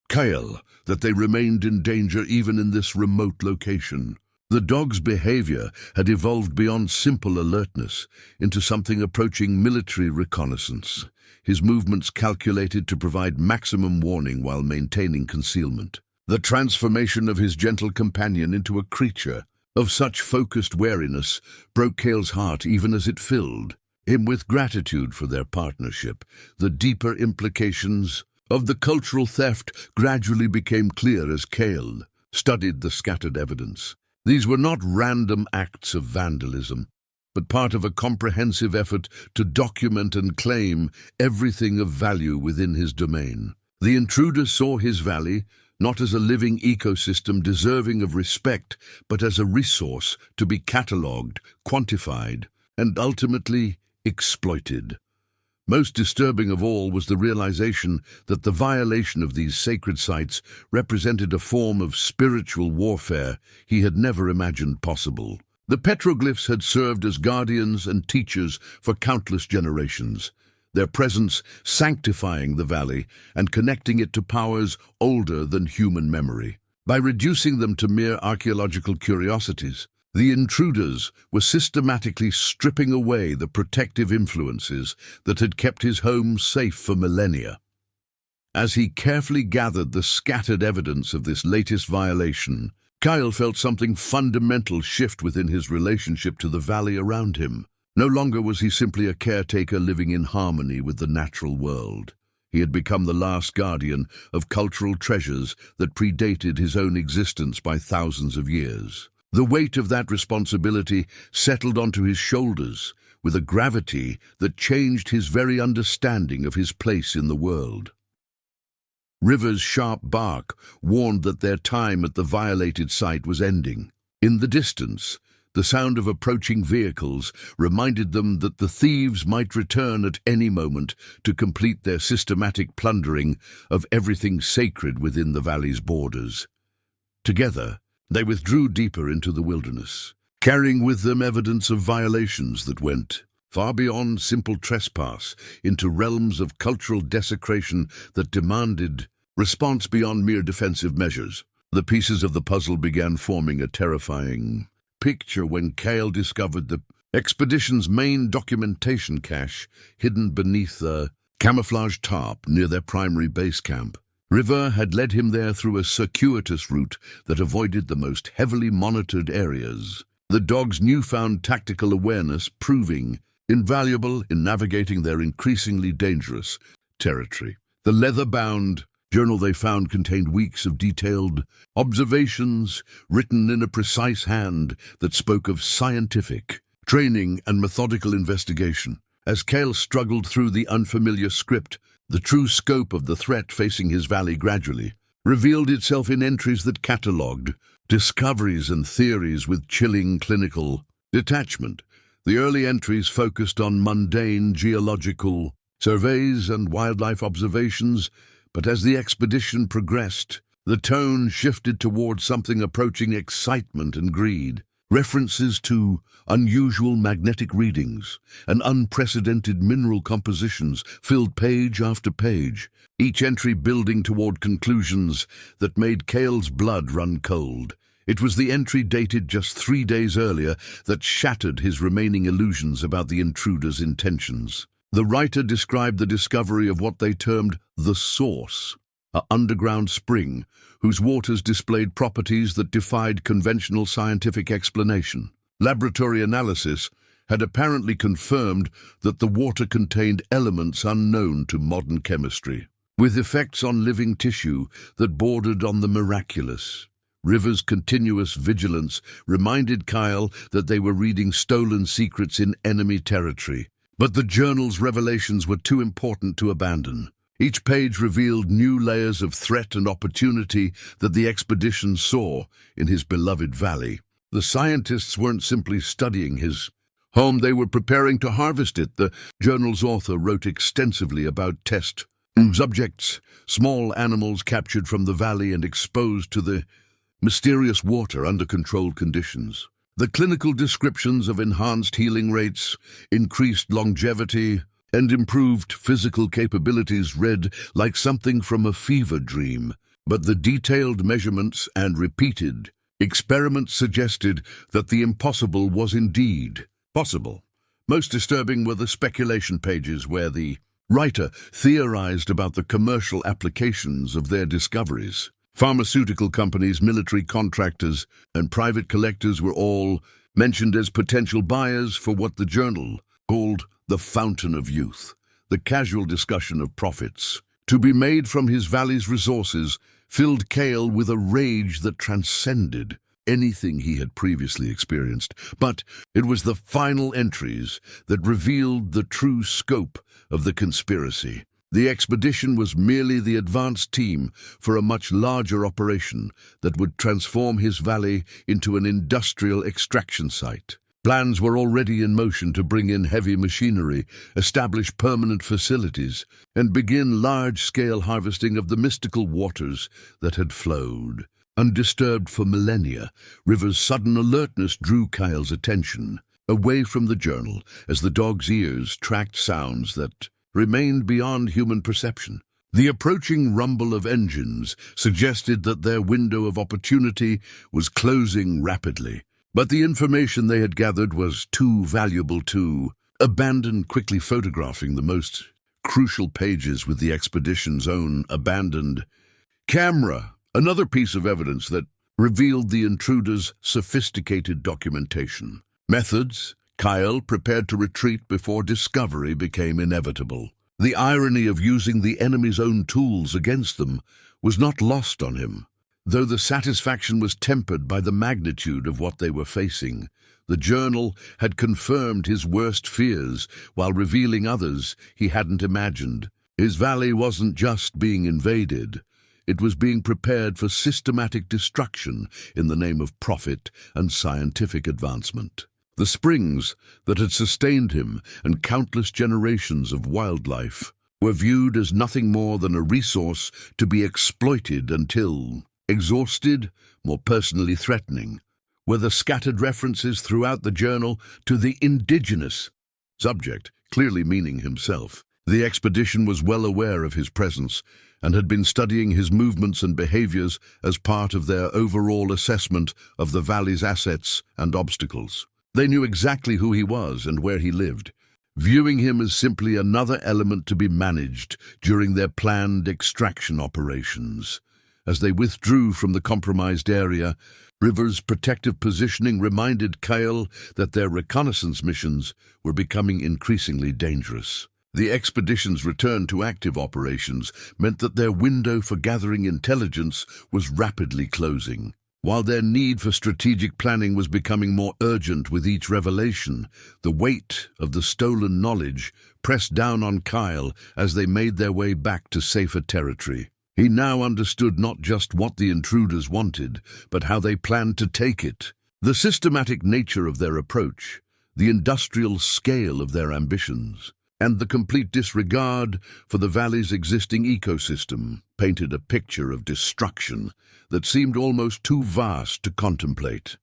Kael that they remained in danger even in this remote location. The dog's behavior had evolved beyond simple alertness into something approaching military reconnaissance, his movements calculated to provide maximum warning while maintaining concealment. The transformation of his gentle companion into a creature of such focused wariness broke Kael's heart even as it filled him with gratitude for their partnership. The deeper implications of the cultural theft gradually became clear as Kael studied the scattered evidence. These were not random acts of vandalism, but part of a comprehensive effort to document and claim everything of value within his domain. The intruder saw his valley not as a living ecosystem deserving of respect, but as a resource to be catalogued, quantified, and ultimately exploited. Most disturbing of all was the realization that the violation of these sacred sites represented a form of spiritual warfare he had never imagined possible. The petroglyphs had served as guardians and teachers for countless generations, their presence sanctifying the valley and connecting it to powers older than human memory. By reducing them to mere archaeological curiosities, the intruders were systematically stripping away the protective influences that had kept his home safe for millennia. As he carefully gathered the scattered evidence of this latest violation, Kael felt something fundamental shift within his relationship to the valley around him. No longer was he simply a caretaker living in harmony with the natural world. He had become the last guardian of cultural treasures that predated his own existence by thousands of years. The weight of that responsibility settled onto his shoulders with a gravity that changed his very understanding of his place in the world. River's sharp bark warned that their time at the violated site was ending. In the distance, the sound of approaching vehicles reminded them that the thieves might return at any moment to complete their systematic plundering of everything sacred within the valley's borders. Together, they withdrew deeper into the wilderness, carrying with them evidence of violations that went far beyond simple trespass into realms of cultural desecration that demanded response beyond mere defensive measures. The pieces of the puzzle began forming a terrifying picture when Kael discovered the expedition's main documentation cache hidden beneath a camouflage tarp near their primary base camp. River had led him there through a circuitous route that avoided the most heavily monitored areas, the dog's newfound tactical awareness proving invaluable in navigating their increasingly dangerous territory. The leather-bound journal they found contained weeks of detailed observations written in a precise hand that spoke of scientific training and methodical investigation. As Kael struggled through the unfamiliar script, the true scope of the threat facing his valley gradually revealed itself in entries that catalogued discoveries and theories with chilling clinical detachment. The early entries focused on mundane geological surveys and wildlife observations, but as the expedition progressed, the tone shifted towards something approaching excitement and greed. References to unusual magnetic readings and unprecedented mineral compositions filled page after page, each entry building toward conclusions that made Kael's blood run cold. It was the entry dated just 3 days earlier that shattered his remaining illusions about the intruder's intentions. The writer described the discovery of what they termed the source, an underground spring whose waters displayed properties that defied conventional scientific explanation. Laboratory analysis had apparently confirmed that the water contained elements unknown to modern chemistry, with effects on living tissue that bordered on the miraculous. River's continuous vigilance reminded Kael that they were reading stolen secrets in enemy territory, but the journal's revelations were too important to abandon. Each page revealed new layers of threat and opportunity that the expedition saw in his beloved valley. The scientists weren't simply studying his home, they were preparing to harvest it. The journal's author wrote extensively about test subjects, small animals captured from the valley and exposed to the mysterious water under controlled conditions. The clinical descriptions of enhanced healing rates, increased longevity, and improved physical capabilities read like something from a fever dream, but the detailed measurements and repeated experiments suggested that the impossible was indeed possible. Most disturbing were the speculation pages where the writer theorized about the commercial applications of their discoveries. Pharmaceutical companies, military contractors, and private collectors were all mentioned as potential buyers for what the journal called the fountain of youth, the casual discussion of profits to be made from his valley's resources filled Kael with a rage that transcended anything he had previously experienced. But it was the final entries that revealed the true scope of the conspiracy. The expedition was merely the advance team for a much larger operation that would transform his valley into an industrial extraction site. Plans were already in motion to bring in heavy machinery, establish permanent facilities, and begin large-scale harvesting of the mystical waters that had flowed. Undisturbed for millennia, River's sudden alertness drew Kael's attention away from the journal as the dog's ears tracked sounds that remained beyond human perception. The approaching rumble of engines suggested that their window of opportunity was closing rapidly. But the information they had gathered was too valuable to abandon, quickly photographing the most crucial pages with the expedition's own abandoned camera, another piece of evidence that revealed the intruder's sophisticated documentation. Methods, Kael prepared to retreat before discovery became inevitable. The irony of using the enemy's own tools against them was not lost on him. Though the satisfaction was tempered by the magnitude of what they were facing, the journal had confirmed his worst fears while revealing others he hadn't imagined. His valley wasn't just being invaded, it was being prepared for systematic destruction in the name of profit and scientific advancement. The springs that had sustained him and countless generations of wildlife were viewed as nothing more than a resource to be exploited until exhausted, more personally threatening, were the scattered references throughout the journal to the indigenous subject, clearly meaning himself. The expedition was well aware of his presence and had been studying his movements and behaviors as part of their overall assessment of the valley's assets and obstacles. They knew exactly who he was and where he lived, viewing him as simply another element to be managed during their planned extraction operations. As they withdrew from the compromised area, River's protective positioning reminded Kael that their reconnaissance missions were becoming increasingly dangerous. The expedition's return to active operations meant that their window for gathering intelligence was rapidly closing. While their need for strategic planning was becoming more urgent with each revelation, the weight of the stolen knowledge pressed down on Kael as they made their way back to safer territory. He now understood not just what the intruders wanted, but how they planned to take it. The systematic nature of their approach, the industrial scale of their ambitions, and the complete disregard for the valley's existing ecosystem painted a picture of destruction that seemed almost too vast to contemplate.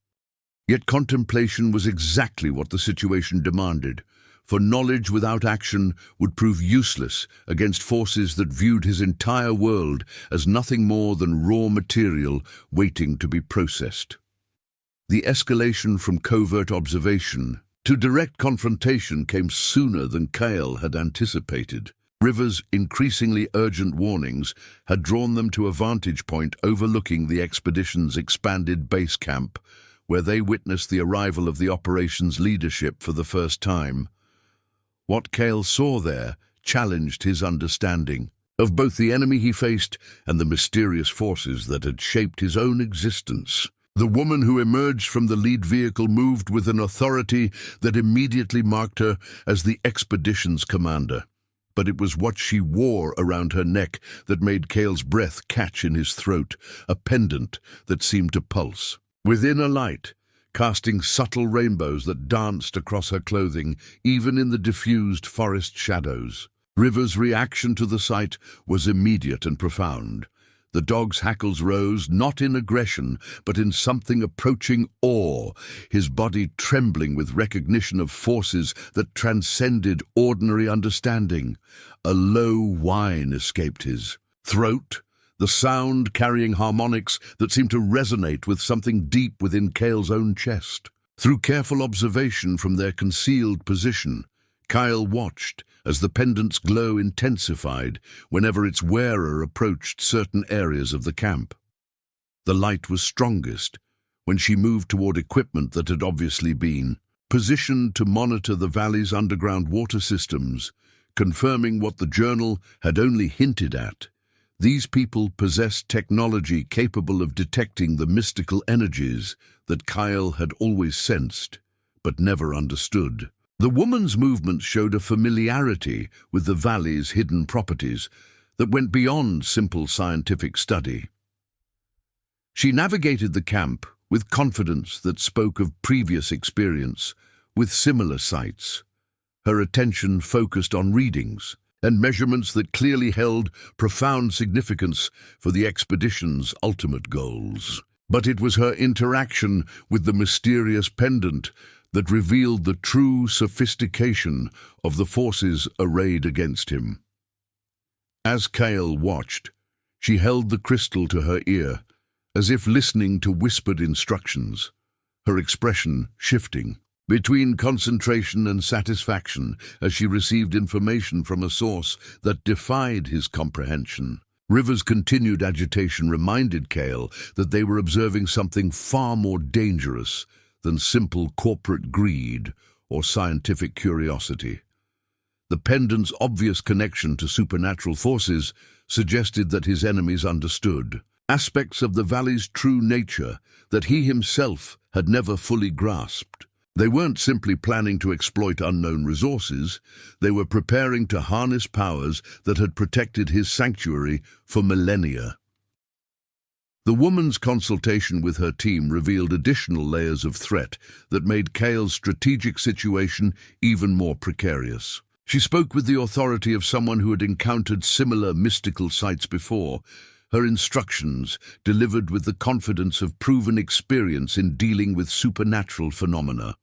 Yet contemplation was exactly what the situation demanded, for knowledge without action would prove useless against forces that viewed his entire world as nothing more than raw material waiting to be processed. The escalation from covert observation to direct confrontation came sooner than Kael had anticipated. River's increasingly urgent warnings had drawn them to a vantage point overlooking the expedition's expanded base camp, where they witnessed the arrival of the operation's leadership for the first time. What Kael saw there challenged his understanding of both the enemy he faced and the mysterious forces that had shaped his own existence. The woman who emerged from the lead vehicle moved with an authority that immediately marked her as the expedition's commander. But it was what she wore around her neck that made Kael's breath catch in his throat, a pendant that seemed to pulse. Within a light, casting subtle rainbows that danced across her clothing, even in the diffused forest shadows. River's reaction to the sight was immediate and profound. The dog's hackles rose, not in aggression, but in something approaching awe, his body trembling with recognition of forces that transcended ordinary understanding. A low whine escaped his throat, the sound carrying harmonics that seemed to resonate with something deep within Kael's own chest. Through careful observation from their concealed position, Kael watched as the pendant's glow intensified whenever its wearer approached certain areas of the camp. The light was strongest when she moved toward equipment that had obviously been positioned to monitor the valley's underground water systems, confirming what the journal had only hinted at. These people possessed technology capable of detecting the mystical energies that Kael had always sensed, but never understood. The woman's movements showed a familiarity with the valley's hidden properties that went beyond simple scientific study. She navigated the camp with confidence that spoke of previous experience with similar sites. Her attention focused on readings and measurements that clearly held profound significance for the expedition's ultimate goals. But it was her interaction with the mysterious pendant that revealed the true sophistication of the forces arrayed against him. As Kael watched, she held the crystal to her ear, as if listening to whispered instructions, her expression shifting between concentration and satisfaction as she received information from a source that defied his comprehension. River's continued agitation reminded Kael that they were observing something far more dangerous than simple corporate greed or scientific curiosity. The pendant's obvious connection to supernatural forces suggested that his enemies understood aspects of the valley's true nature that he himself had never fully grasped. They weren't simply planning to exploit unknown resources, they were preparing to harness powers that had protected his sanctuary for millennia. The woman's consultation with her team revealed additional layers of threat that made Kael's strategic situation even more precarious. She spoke with the authority of someone who had encountered similar mystical sights before, her instructions delivered with the confidence of proven experience in dealing with supernatural phenomena.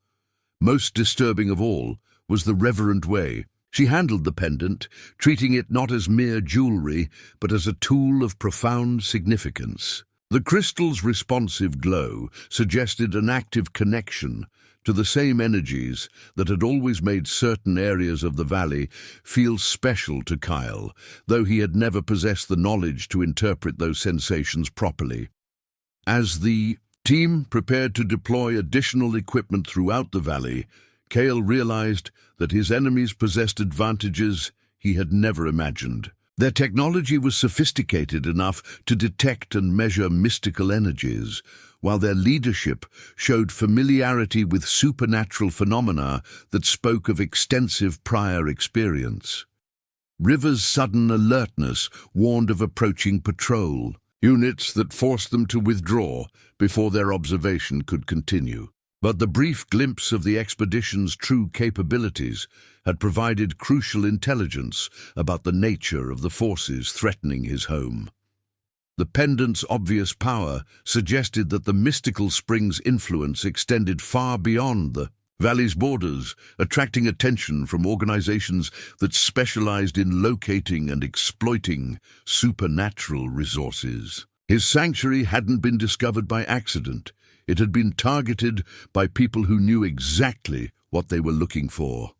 Most disturbing of all was the reverent way she handled the pendant, treating it not as mere jewelry, but as a tool of profound significance. The crystal's responsive glow suggested an active connection to the same energies that had always made certain areas of the valley feel special to Kael, though he had never possessed the knowledge to interpret those sensations properly. As the team prepared to deploy additional equipment throughout the valley, Kael realized that his enemies possessed advantages he had never imagined. Their technology was sophisticated enough to detect and measure mystical energies, while their leadership showed familiarity with supernatural phenomena that spoke of extensive prior experience. River's sudden alertness warned of approaching patrol units that forced them to withdraw before their observation could continue. But the brief glimpse of the expedition's true capabilities had provided crucial intelligence about the nature of the forces threatening his home. The pendant's obvious power suggested that the mystical spring's influence extended far beyond the valley's borders, attracting attention from organizations that specialized in locating and exploiting supernatural resources. His sanctuary hadn't been discovered by accident. It had been targeted by people who knew exactly what they were looking for.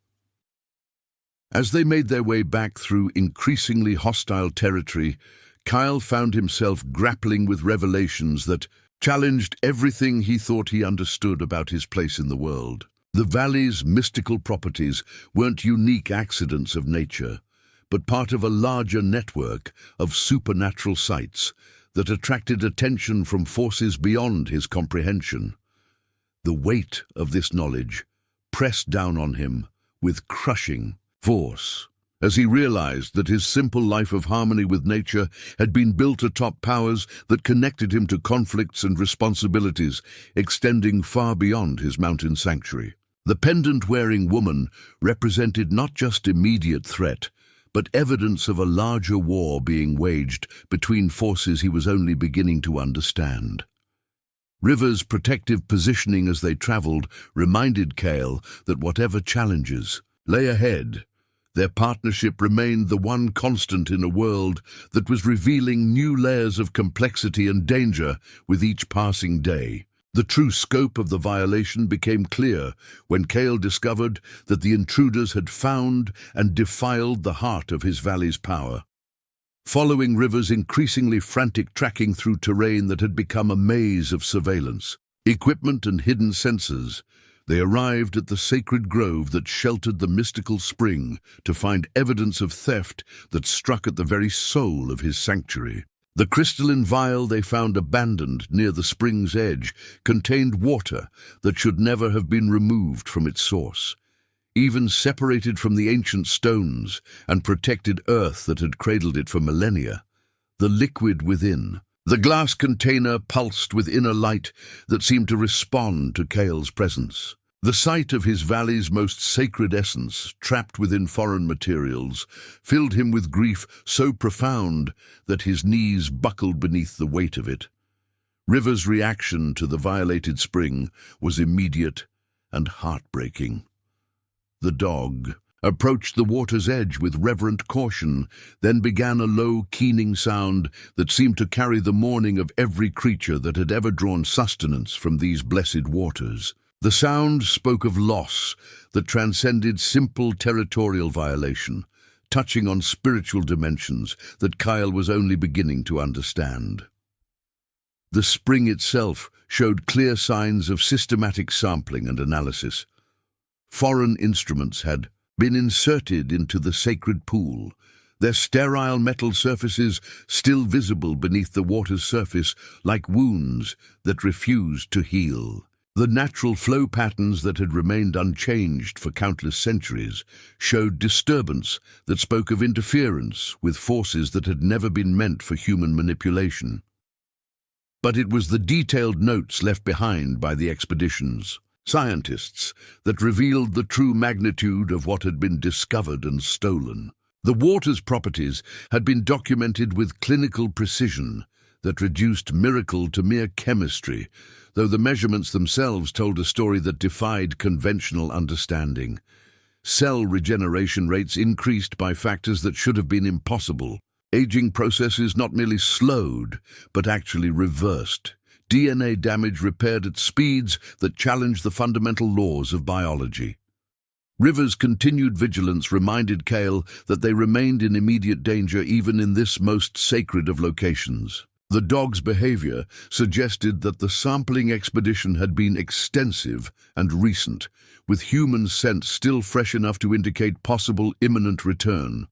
As they made their way back through increasingly hostile territory, Kael found himself grappling with revelations that challenged everything he thought he understood about his place in the world. The valley's mystical properties weren't unique accidents of nature, but part of a larger network of supernatural sites that attracted attention from forces beyond his comprehension. The weight of this knowledge pressed down on him with crushing force, as he realized that his simple life of harmony with nature had been built atop powers that connected him to conflicts and responsibilities extending far beyond his mountain sanctuary. The pendant-wearing woman represented not just immediate threat, but evidence of a larger war being waged between forces he was only beginning to understand. River's protective positioning as they traveled reminded Kael that whatever challenges lay ahead, their partnership remained the one constant in a world that was revealing new layers of complexity and danger with each passing day. The true scope of the violation became clear when Kael discovered that the intruders had found and defiled the heart of his valley's power. Following River's increasingly frantic tracking through terrain that had become a maze of surveillance, equipment and hidden sensors, they arrived at the sacred grove that sheltered the mystical spring to find evidence of theft that struck at the very soul of his sanctuary. The crystalline vial they found abandoned near the spring's edge contained water that should never have been removed from its source. Even separated from the ancient stones and protected earth that had cradled it for millennia, the liquid within, the glass container pulsed with inner light that seemed to respond to Kael's presence. The sight of his valley's most sacred essence, trapped within foreign materials, filled him with grief so profound that his knees buckled beneath the weight of it. River's reaction to the violated spring was immediate and heartbreaking. The dog approached the water's edge with reverent caution, then began a low, keening sound that seemed to carry the mourning of every creature that had ever drawn sustenance from these blessed waters. The sound spoke of loss that transcended simple territorial violation, touching on spiritual dimensions that Kael was only beginning to understand. The spring itself showed clear signs of systematic sampling and analysis. Foreign instruments had been inserted into the sacred pool, their sterile metal surfaces still visible beneath the water's surface like wounds that refused to heal. The natural flow patterns that had remained unchanged for countless centuries showed disturbance that spoke of interference with forces that had never been meant for human manipulation. But it was the detailed notes left behind by the expedition's scientists that revealed the true magnitude of what had been discovered and stolen. The water's properties had been documented with clinical precision that reduced miracle to mere chemistry, though the measurements themselves told a story that defied conventional understanding. Cell regeneration rates increased by factors that should have been impossible. Aging processes not merely slowed, but actually reversed. DNA damage repaired at speeds that challenged the fundamental laws of biology. River's continued vigilance reminded Kael that they remained in immediate danger even in this most sacred of locations. The dog's behavior suggested that the sampling expedition had been extensive and recent, with human scent still fresh enough to indicate possible imminent return.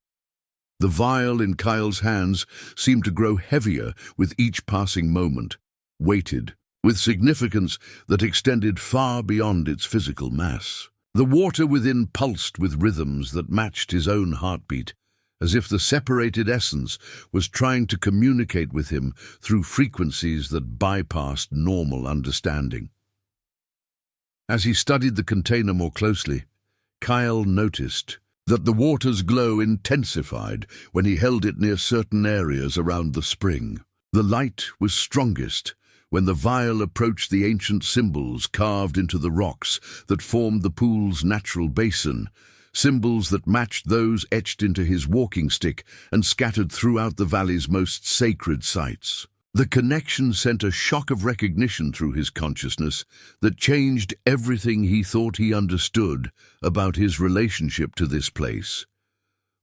The vial in Kael's hands seemed to grow heavier with each passing moment, weighted with significance that extended far beyond its physical mass. The water within pulsed with rhythms that matched his own heartbeat, as if the separated essence was trying to communicate with him through frequencies that bypassed normal understanding. As he studied the container more closely, Kael noticed that the water's glow intensified when he held it near certain areas around the spring. The light was strongest when the vial approached the ancient symbols carved into the rocks that formed the pool's natural basin, symbols that matched those etched into his walking stick and scattered throughout the valley's most sacred sites. The connection sent a shock of recognition through his consciousness that changed everything he thought he understood about his relationship to this place.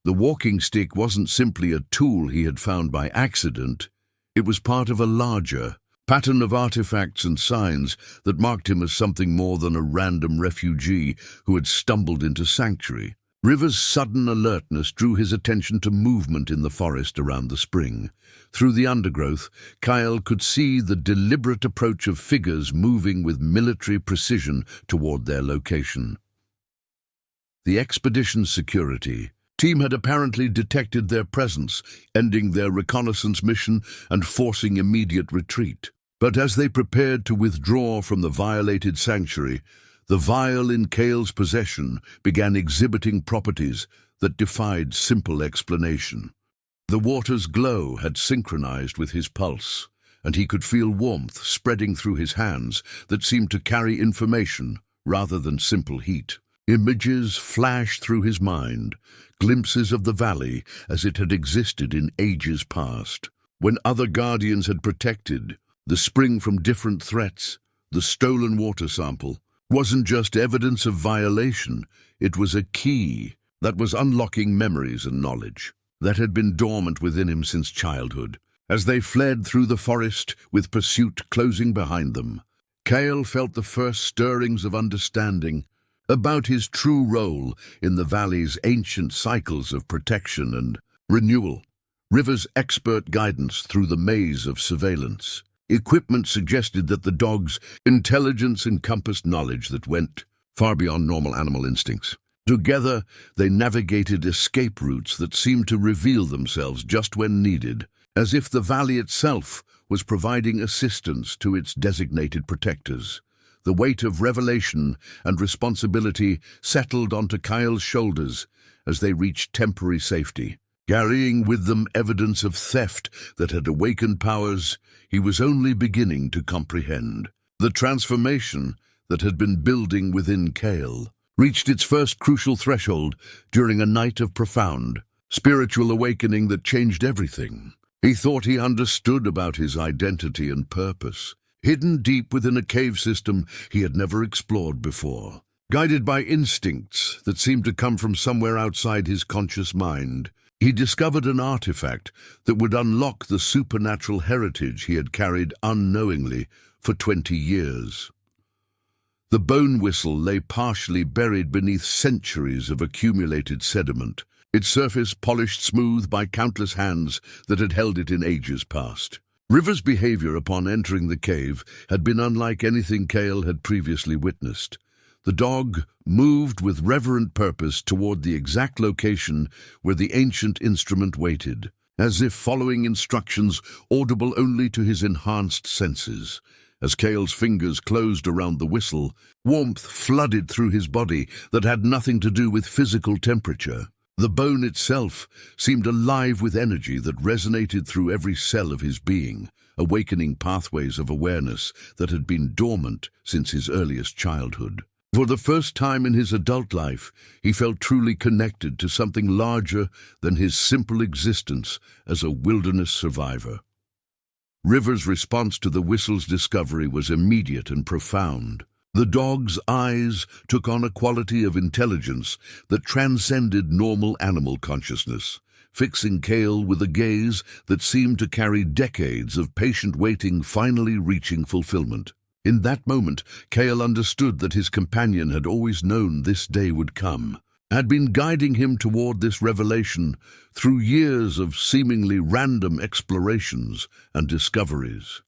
The walking stick wasn't simply a tool he had found by accident. It was part of a larger pattern of artifacts and signs that marked him as something more than a random refugee who had stumbled into sanctuary. River's sudden alertness drew his attention to movement in the forest around the spring. Through the undergrowth, Kael could see the deliberate approach of figures moving with military precision toward their location. The expedition's security team had apparently detected their presence, ending their reconnaissance mission and forcing immediate retreat. But as they prepared to withdraw from the violated sanctuary, the vial in Kael's possession began exhibiting properties that defied simple explanation. The water's glow had synchronized with his pulse, and he could feel warmth spreading through his hands that seemed to carry information rather than simple heat. Images flashed through his mind, glimpses of the valley as it had existed in ages past, when other guardians had protected. The spring from different threats, the stolen water sample, wasn't just evidence of violation, it was a key that was unlocking memories and knowledge that had been dormant within him since childhood. As they fled through the forest with pursuit closing behind them, Kael felt the first stirrings of understanding about his true role in the valley's ancient cycles of protection and renewal. River's expert guidance through the maze of surveillance equipment suggested that the dog's intelligence encompassed knowledge that went far beyond normal animal instincts. Together, they navigated escape routes that seemed to reveal themselves just when needed, as if the valley itself was providing assistance to its designated protectors. The weight of revelation and responsibility settled onto Kael's shoulders as they reached temporary safety. Carrying with them evidence of theft that had awakened powers he was only beginning to comprehend. The transformation that had been building within Kael reached its first crucial threshold during a night of profound spiritual awakening that changed everything. He thought he understood about his identity and purpose, hidden deep within a cave system he had never explored before. Guided by instincts that seemed to come from somewhere outside his conscious mind, he discovered an artifact that would unlock the supernatural heritage he had carried unknowingly for 20 years. The bone whistle lay partially buried beneath centuries of accumulated sediment, its surface polished smooth by countless hands that had held it in ages past. River's behavior upon entering the cave had been unlike anything Kael had previously witnessed. The dog moved with reverent purpose toward the exact location where the ancient instrument waited, as if following instructions audible only to his enhanced senses. As Kael's fingers closed around the whistle, warmth flooded through his body that had nothing to do with physical temperature. The bone itself seemed alive with energy that resonated through every cell of his being, awakening pathways of awareness that had been dormant since his earliest childhood. For the first time in his adult life, he felt truly connected to something larger than his simple existence as a wilderness survivor. River's response to the whistle's discovery was immediate and profound. The dog's eyes took on a quality of intelligence that transcended normal animal consciousness, fixing Kael with a gaze that seemed to carry decades of patient waiting finally reaching fulfillment. In that moment, Kael understood that his companion had always known this day would come, had been guiding him toward this revelation through years of seemingly random explorations and discoveries.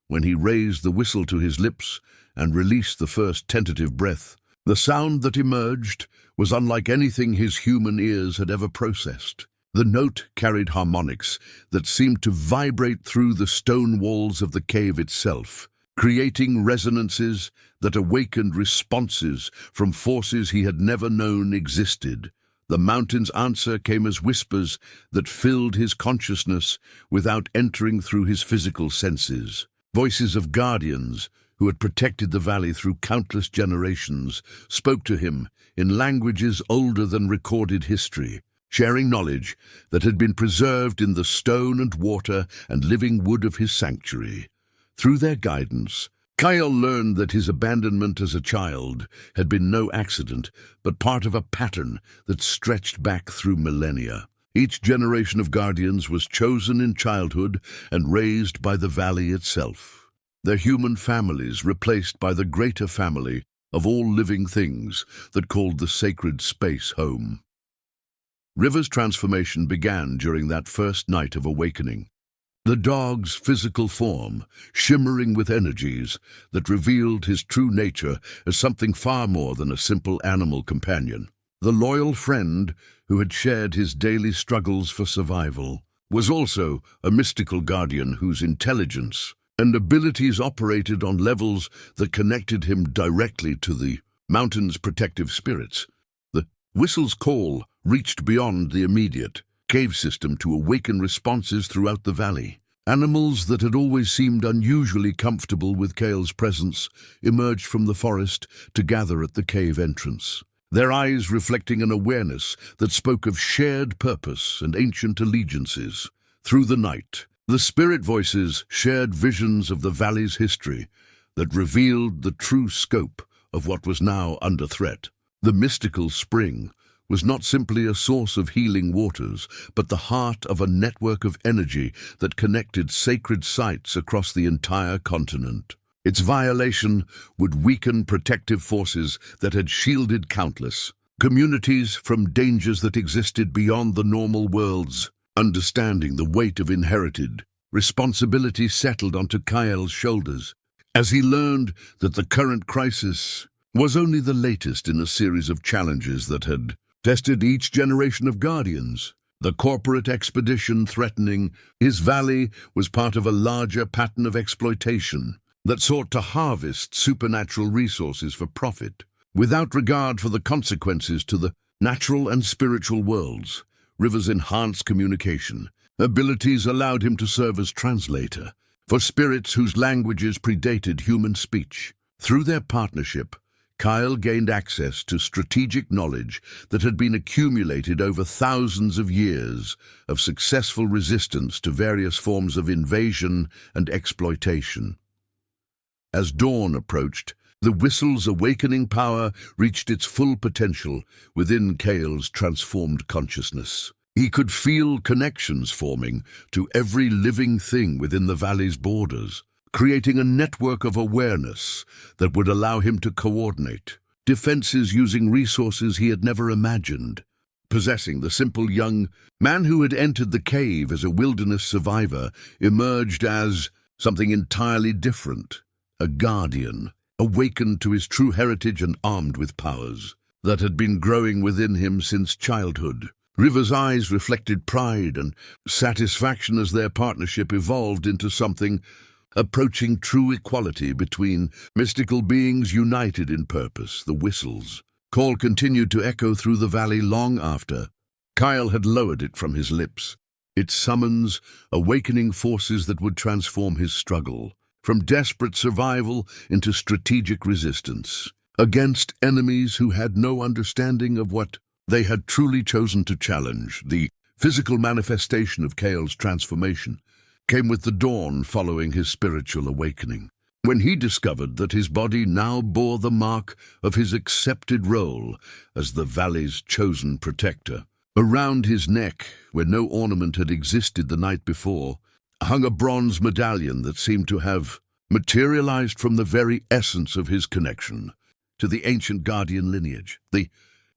When he raised the whistle to his lips and released the first tentative breath, the sound that emerged was unlike anything his human ears had ever processed. The note carried harmonics that seemed to vibrate through the stone walls of the cave itself, creating resonances that awakened responses from forces he had never known existed. The mountain's answer came as whispers that filled his consciousness without entering through his physical senses. Voices of guardians who had protected the valley through countless generations spoke to him in languages older than recorded history, sharing knowledge that had been preserved in the stone and water and living wood of his sanctuary. Through their guidance, Kael learned that his abandonment as a child had been no accident, but part of a pattern that stretched back through millennia. Each generation of guardians was chosen in childhood and raised by the valley itself, their human families replaced by the greater family of all living things that called the sacred space home. River's transformation began during that first night of awakening. The dog's physical form, shimmering with energies that revealed his true nature as something far more than a simple animal companion. The loyal friend who had shared his daily struggles for survival was also a mystical guardian whose intelligence and abilities operated on levels that connected him directly to the mountain's protective spirits. The whistle's call reached beyond the immediate cave system to awaken responses throughout the valley. Animals that had always seemed unusually comfortable with Kael's presence emerged from the forest to gather at the cave entrance, their eyes reflecting an awareness that spoke of shared purpose and ancient allegiances. Through the night, the spirit voices shared visions of the valley's history that revealed the true scope of what was now under threat. The mystical spring was not simply a source of healing waters, but the heart of a network of energy that connected sacred sites across the entire continent. Its violation would weaken protective forces that had shielded countless communities from dangers that existed beyond the normal worlds. Understanding the weight of inherited responsibility settled onto Kael's shoulders as he learned that the current crisis was only the latest in a series of challenges that had tested each generation of guardians. The corporate expedition threatening his valley was part of a larger pattern of exploitation that sought to harvest supernatural resources for profit, without regard for the consequences to the natural and spiritual worlds. River's enhanced communication abilities allowed him to serve as translator for spirits whose languages predated human speech. Through their partnership, Kael gained access to strategic knowledge that had been accumulated over thousands of years of successful resistance to various forms of invasion and exploitation. As dawn approached, the whistle's awakening power reached its full potential within Kael's transformed consciousness. He could feel connections forming to every living thing within the valley's borders, creating a network of awareness that would allow him to coordinate defenses using resources he had never imagined. Possessing the simple young man who had entered the cave as a wilderness survivor emerged as something entirely different, a guardian, awakened to his true heritage and armed with powers that had been growing within him since childhood. River's eyes reflected pride and satisfaction as their partnership evolved into something approaching true equality between mystical beings united in purpose. The whistle's call continued to echo through the valley long after Kael had lowered it from his lips. Its summons awakening forces that would transform his struggle from desperate survival into strategic resistance against enemies who had no understanding of what they had truly chosen to challenge. The physical manifestation of Kael's transformation came with the dawn following his spiritual awakening, when he discovered that his body now bore the mark of his accepted role as the valley's chosen protector. Around his neck, where no ornament had existed the night before, hung a bronze medallion that seemed to have materialized from the very essence of his connection to the ancient guardian lineage. The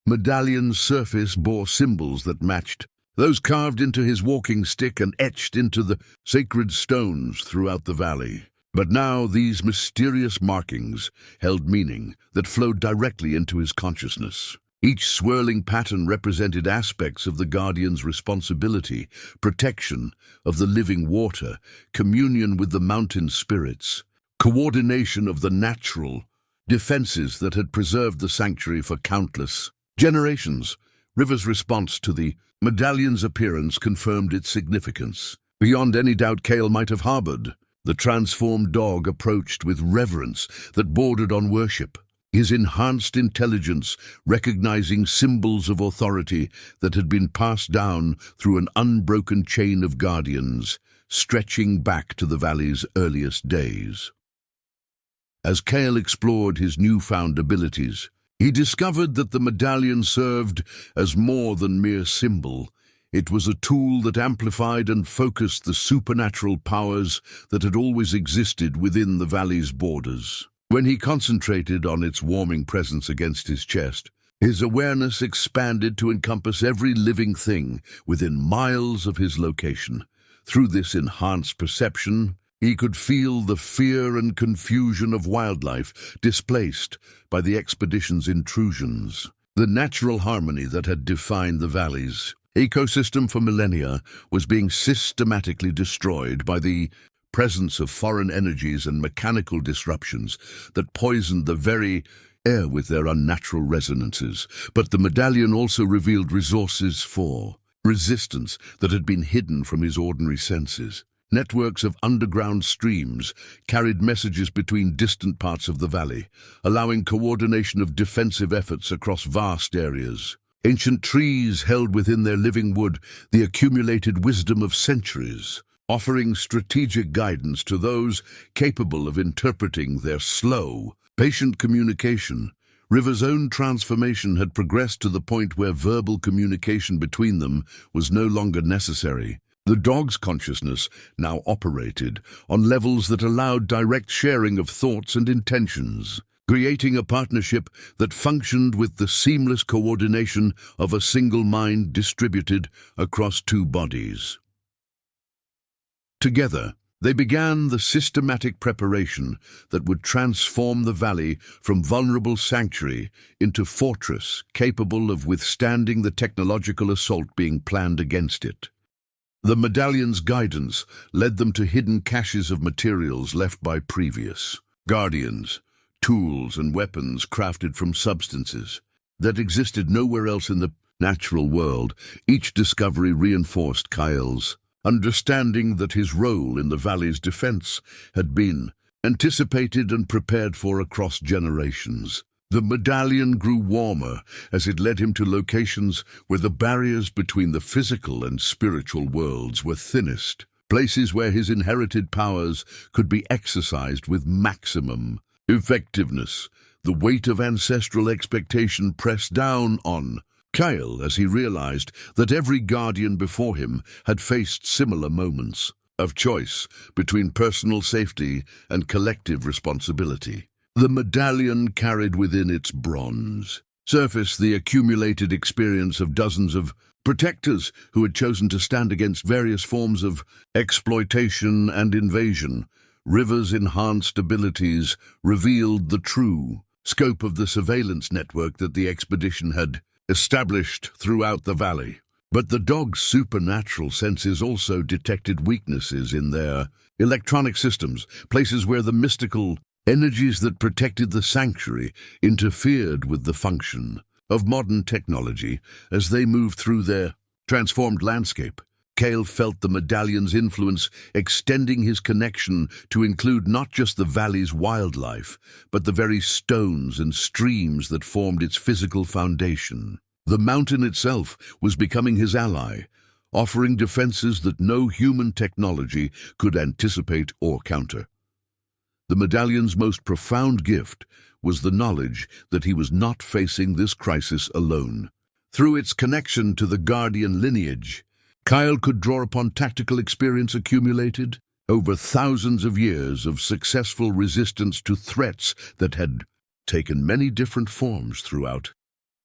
medallion's surface bore symbols that matched those carved into his walking stick and etched into the sacred stones throughout the valley. But now these mysterious markings held meaning that flowed directly into his consciousness. Each swirling pattern represented aspects of the guardian's responsibility: protection of the living water, communion with the mountain spirits, coordination of the natural defenses that had preserved the sanctuary for countless generations. River's response to the medallion's appearance confirmed its significance. Beyond any doubt Kael might have harbored, the transformed dog approached with reverence that bordered on worship, his enhanced intelligence recognizing symbols of authority that had been passed down through an unbroken chain of guardians, stretching back to the valley's earliest days. As Kael explored his newfound abilities, he discovered that the medallion served as more than mere symbol. It was a tool that amplified and focused the supernatural powers that had always existed within the valley's borders. When he concentrated on its warming presence against his chest, his awareness expanded to encompass every living thing within miles of his location. Through this enhanced perception, he could feel the fear and confusion of wildlife displaced by the expedition's intrusions. The natural harmony that had defined the valley's ecosystem for millennia was being systematically destroyed by the presence of foreign energies and mechanical disruptions that poisoned the very air with their unnatural resonances. But the medallion also revealed resources for resistance that had been hidden from his ordinary senses. Networks of underground streams carried messages between distant parts of the valley, allowing coordination of defensive efforts across vast areas. Ancient trees held within their living wood the accumulated wisdom of centuries, offering strategic guidance to those capable of interpreting their slow, patient communication. River's own transformation had progressed to the point where verbal communication between them was no longer necessary. The dog's consciousness now operated on levels that allowed direct sharing of thoughts and intentions, creating a partnership that functioned with the seamless coordination of a single mind distributed across two bodies. Together, they began the systematic preparation that would transform the valley from vulnerable sanctuary into fortress capable of withstanding the technological assault being planned against it. The medallion's guidance led them to hidden caches of materials left by previous guardians, tools and weapons crafted from substances that existed nowhere else in the natural world. Each discovery reinforced Kael's understanding that his role in the valley's defense had been anticipated and prepared for across generations. The medallion grew warmer as it led him to locations where the barriers between the physical and spiritual worlds were thinnest, places where his inherited powers could be exercised with maximum effectiveness. The weight of ancestral expectation pressed down on Kael as he realized that every guardian before him had faced similar moments of choice between personal safety and collective responsibility. The medallion carried within its bronze surface the accumulated experience of dozens of protectors who had chosen to stand against various forms of exploitation and invasion. River's enhanced abilities revealed the true scope of the surveillance network that the expedition had established throughout the valley. But the dog's supernatural senses also detected weaknesses in their electronic systems, places where the mystical energies that protected the sanctuary interfered with the function of modern technology. As they moved through their transformed landscape, Kael felt the medallion's influence extending his connection to include not just the valley's wildlife, but the very stones and streams that formed its physical foundation. The mountain itself was becoming his ally, offering defenses that no human technology could anticipate or counter. The medallion's most profound gift was the knowledge that he was not facing this crisis alone. Through its connection to the guardian lineage, Kael could draw upon tactical experience accumulated over thousands of years of successful resistance to threats that had taken many different forms throughout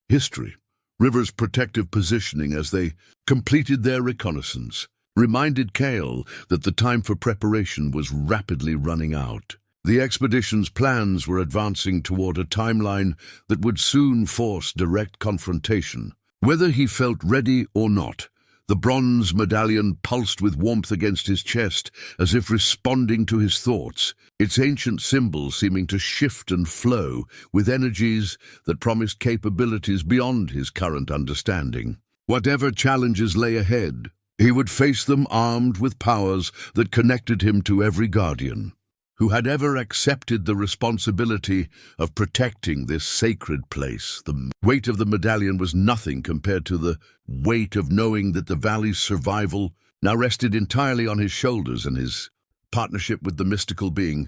history. River's protective positioning as they completed their reconnaissance reminded Kael that the time for preparation was rapidly running out. The expedition's plans were advancing toward a timeline that would soon force direct confrontation. Whether he felt ready or not, The bronze medallion pulsed with warmth against his chest, as if responding to his thoughts, its ancient symbol seeming to shift and flow with energies that promised capabilities beyond his current understanding. Whatever challenges lay ahead, he would face them armed with powers that connected him to every guardian who had ever accepted the responsibility of protecting this sacred place. The weight of the medallion was nothing compared to the weight of knowing that the valley's survival now rested entirely on his shoulders and his partnership with the mystical being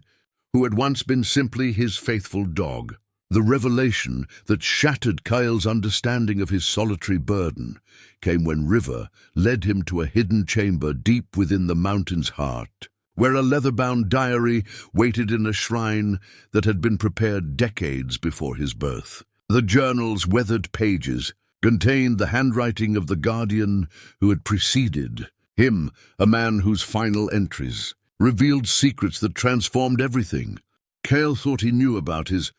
who had once been simply his faithful dog. The revelation that shattered Kael's understanding of his solitary burden came when River led him to a hidden chamber deep within the mountain's heart, where a leather-bound diary waited in a shrine that had been prepared decades before his birth. The journal's weathered pages contained the handwriting of the guardian who had preceded him, a man whose final entries revealed secrets that transformed everything. Kael thought he knew about his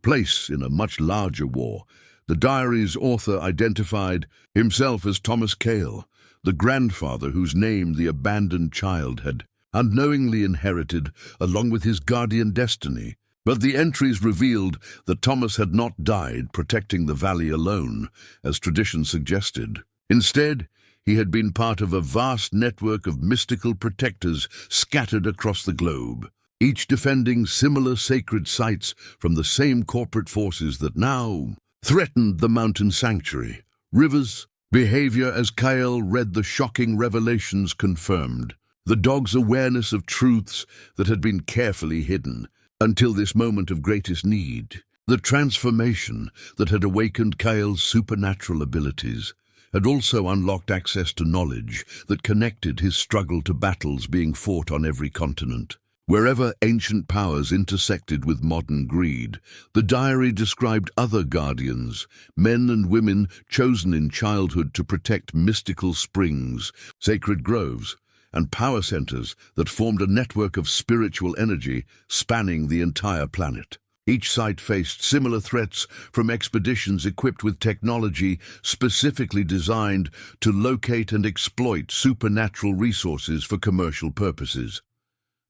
place in a much larger war. The diary's author identified himself as Thomas Kael, the grandfather whose name the abandoned child had unknowingly inherited along with his guardian destiny. But the entries revealed that Thomas had not died protecting the valley alone, as tradition suggested. Instead, he had been part of a vast network of mystical protectors scattered across the globe, each defending similar sacred sites from the same corporate forces that now threatened the mountain sanctuary. River's behavior as Kael read the shocking revelations confirmed the dog's awareness of truths that had been carefully hidden until this moment of greatest need. The transformation that had awakened Kael's supernatural abilities had also unlocked access to knowledge that connected his struggle to battles being fought on every continent. Wherever ancient powers intersected with modern greed, the diary described other guardians, men and women chosen in childhood to protect mystical springs, sacred groves, and power centers that formed a network of spiritual energy spanning the entire planet. Each site faced similar threats from expeditions equipped with technology specifically designed to locate and exploit supernatural resources for commercial purposes.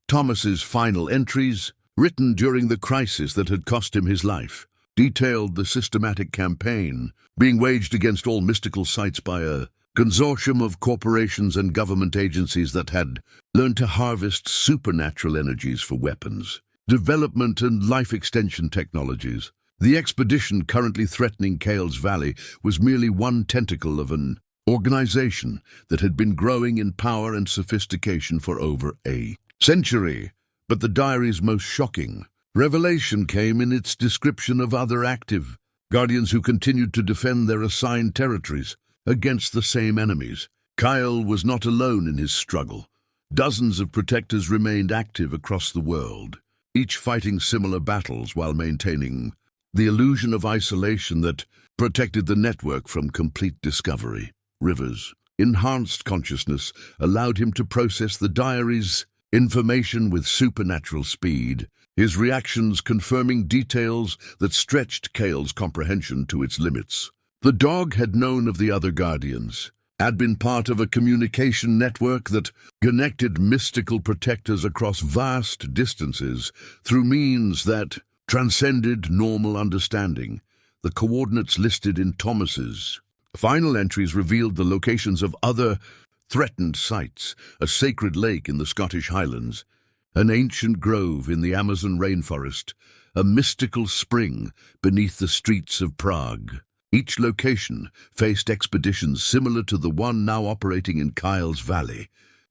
Thomas's final entries, written during the crisis that had cost him his life, detailed the systematic campaign being waged against all mystical sites by a consortium of corporations and government agencies that had learned to harvest supernatural energies for weapons, development and life extension technologies. The expedition currently threatening Kael's Valley was merely one tentacle of an organization that had been growing in power and sophistication for over a century. But the diary's most shocking revelation came in its description of other active guardians who continued to defend their assigned territories against the same enemies. Kael was not alone in his struggle. Dozens of protectors remained active across the world, each fighting similar battles while maintaining the illusion of isolation that protected the network from complete discovery. River's enhanced consciousness allowed him to process the diary's information with supernatural speed, his reactions confirming details that stretched Kael's comprehension to its limits. The dog had known of the other guardians, had been part of a communication network that connected mystical protectors across vast distances through means that transcended normal understanding. The coordinates listed in Thomas's final entries revealed the locations of other threatened sites: a sacred lake in the Scottish Highlands, an ancient grove in the Amazon rainforest, a mystical spring beneath the streets of Prague. Each location faced expeditions similar to the one now operating in Kael's Valley,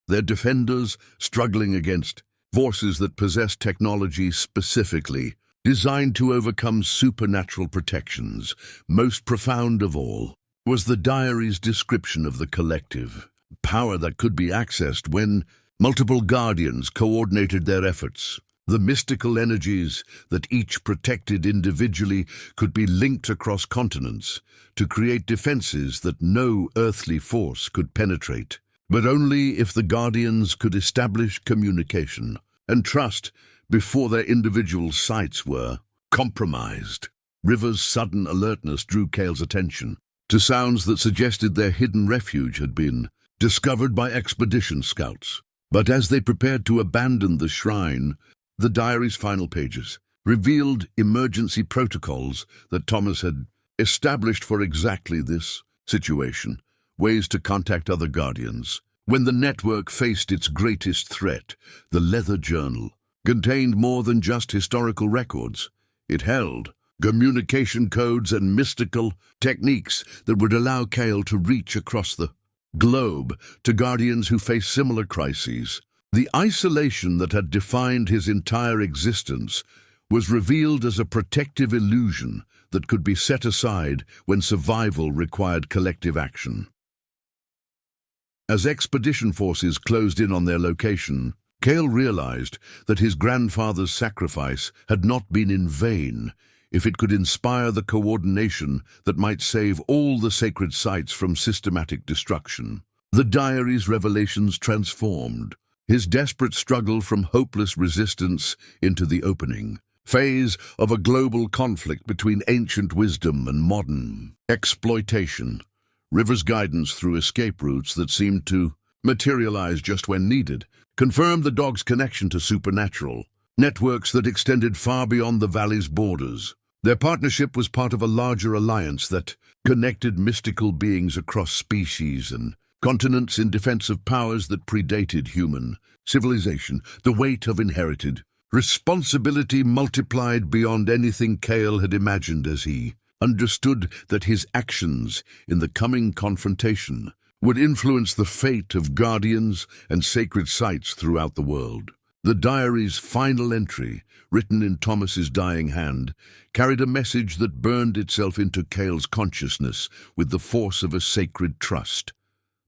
their defenders struggling against forces that possessed technology specifically designed to overcome supernatural protections. Most profound of all was the diary's description of the collective power that could be accessed when multiple guardians coordinated their efforts. The mystical energies that each protected individually could be linked across continents to create defenses that no earthly force could penetrate, but only if the guardians could establish communication and trust before their individual sites were compromised. River's sudden alertness drew Kael's attention. to sounds that suggested their hidden refuge had been discovered by expedition scouts. But as they prepared to abandon the shrine, the diary's final pages revealed emergency protocols that Thomas had established for exactly this situation, ways to contact other guardians. When the network faced its greatest threat, the leather journal contained more than just historical records. It held communication codes and mystical techniques that would allow Kael to reach across the globe to guardians who face similar crises. The isolation that had defined his entire existence was revealed as a protective illusion that could be set aside when survival required collective action. As expedition forces closed in on their location, Kael realized that his grandfather's sacrifice had not been in vain if it could inspire the coordination that might save all the sacred sites from systematic destruction. The diary's revelations transformed his desperate struggle from hopeless resistance into the opening phase of a global conflict between ancient wisdom and modern exploitation. River's guidance through escape routes that seemed to materialize just when needed confirmed the dog's connection to supernatural networks that extended far beyond the valley's borders. Their partnership was part of a larger alliance that connected mystical beings across species and continents in defense of powers that predated human civilization. The weight of inherited responsibility multiplied beyond anything Kael had imagined as he understood that his actions in the coming confrontation would influence the fate of guardians and sacred sites throughout the world. The diary's final entry, written in Thomas's dying hand, carried a message that burned itself into Kael's consciousness with the force of a sacred trust.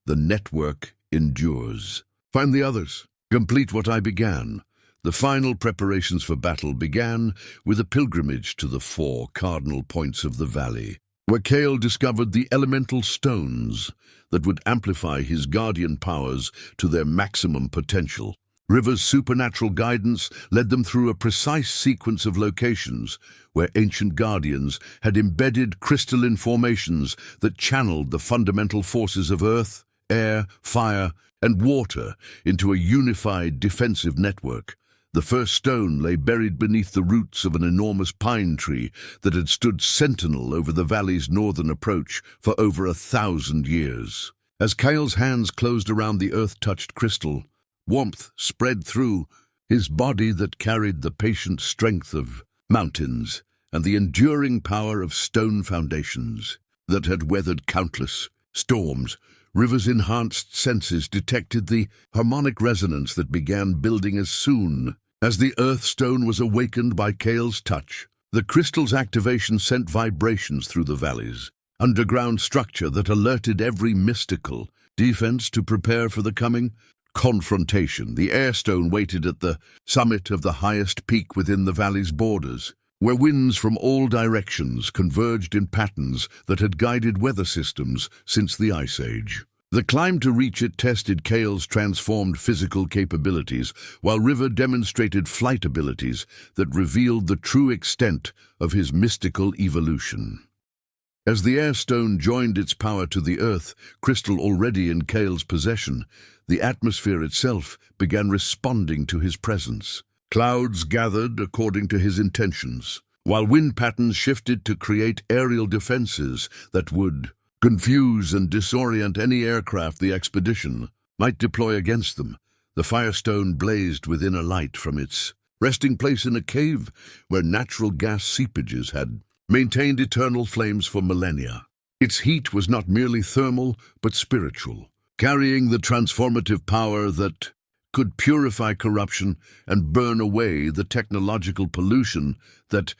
The network endures. Find the others. Complete what I began. The final preparations for battle began with a pilgrimage to the 4 cardinal points of the valley, where Kael discovered the elemental stones that would amplify his guardian powers to their maximum potential. River's supernatural guidance led them through a precise sequence of locations where ancient guardians had embedded crystalline formations that channeled the fundamental forces of earth, air, fire, and water into a unified defensive network. The first stone lay buried beneath the roots of an enormous pine tree that had stood sentinel over the valley's northern approach for over 1,000 years. As Kael's hands closed around the earth-touched crystal, warmth spread through his body that carried the patient strength of mountains and the enduring power of stone foundations that had weathered countless storms. River's enhanced senses detected the harmonic resonance that began building as soon as the earth stone was awakened by Kael's touch. The crystal's activation sent vibrations through the valley's underground structure that alerted every mystical defense to prepare for the coming confrontation. The airstone waited at the summit of the highest peak within the valley's borders, where winds from all directions converged in patterns that had guided weather systems since the Ice Age. The climb to reach it tested Kael's transformed physical capabilities, while River demonstrated flight abilities that revealed the true extent of his mystical evolution. As the airstone joined its power to the earth crystal already in Kael's possession, the atmosphere itself began responding to his presence. Clouds gathered according to his intentions, while wind patterns shifted to create aerial defenses that would confuse and disorient any aircraft the expedition might deploy against them. The firestone blazed with inner light from its resting place in a cave where natural gas seepages had maintained eternal flames for millennia. Its heat was not merely thermal, but spiritual, carrying the transformative power that could purify corruption and burn away the technological pollution that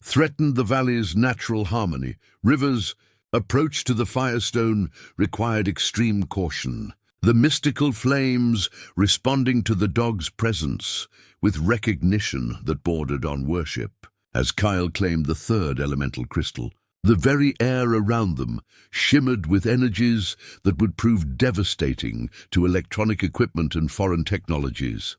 threatened the valley's natural harmony. River's approach to the firestone required extreme caution, the mystical flames responding to the dog's presence with recognition that bordered on worship. As Kael claimed the third elemental crystal, the very air around them shimmered with energies that would prove devastating to electronic equipment and foreign technologies.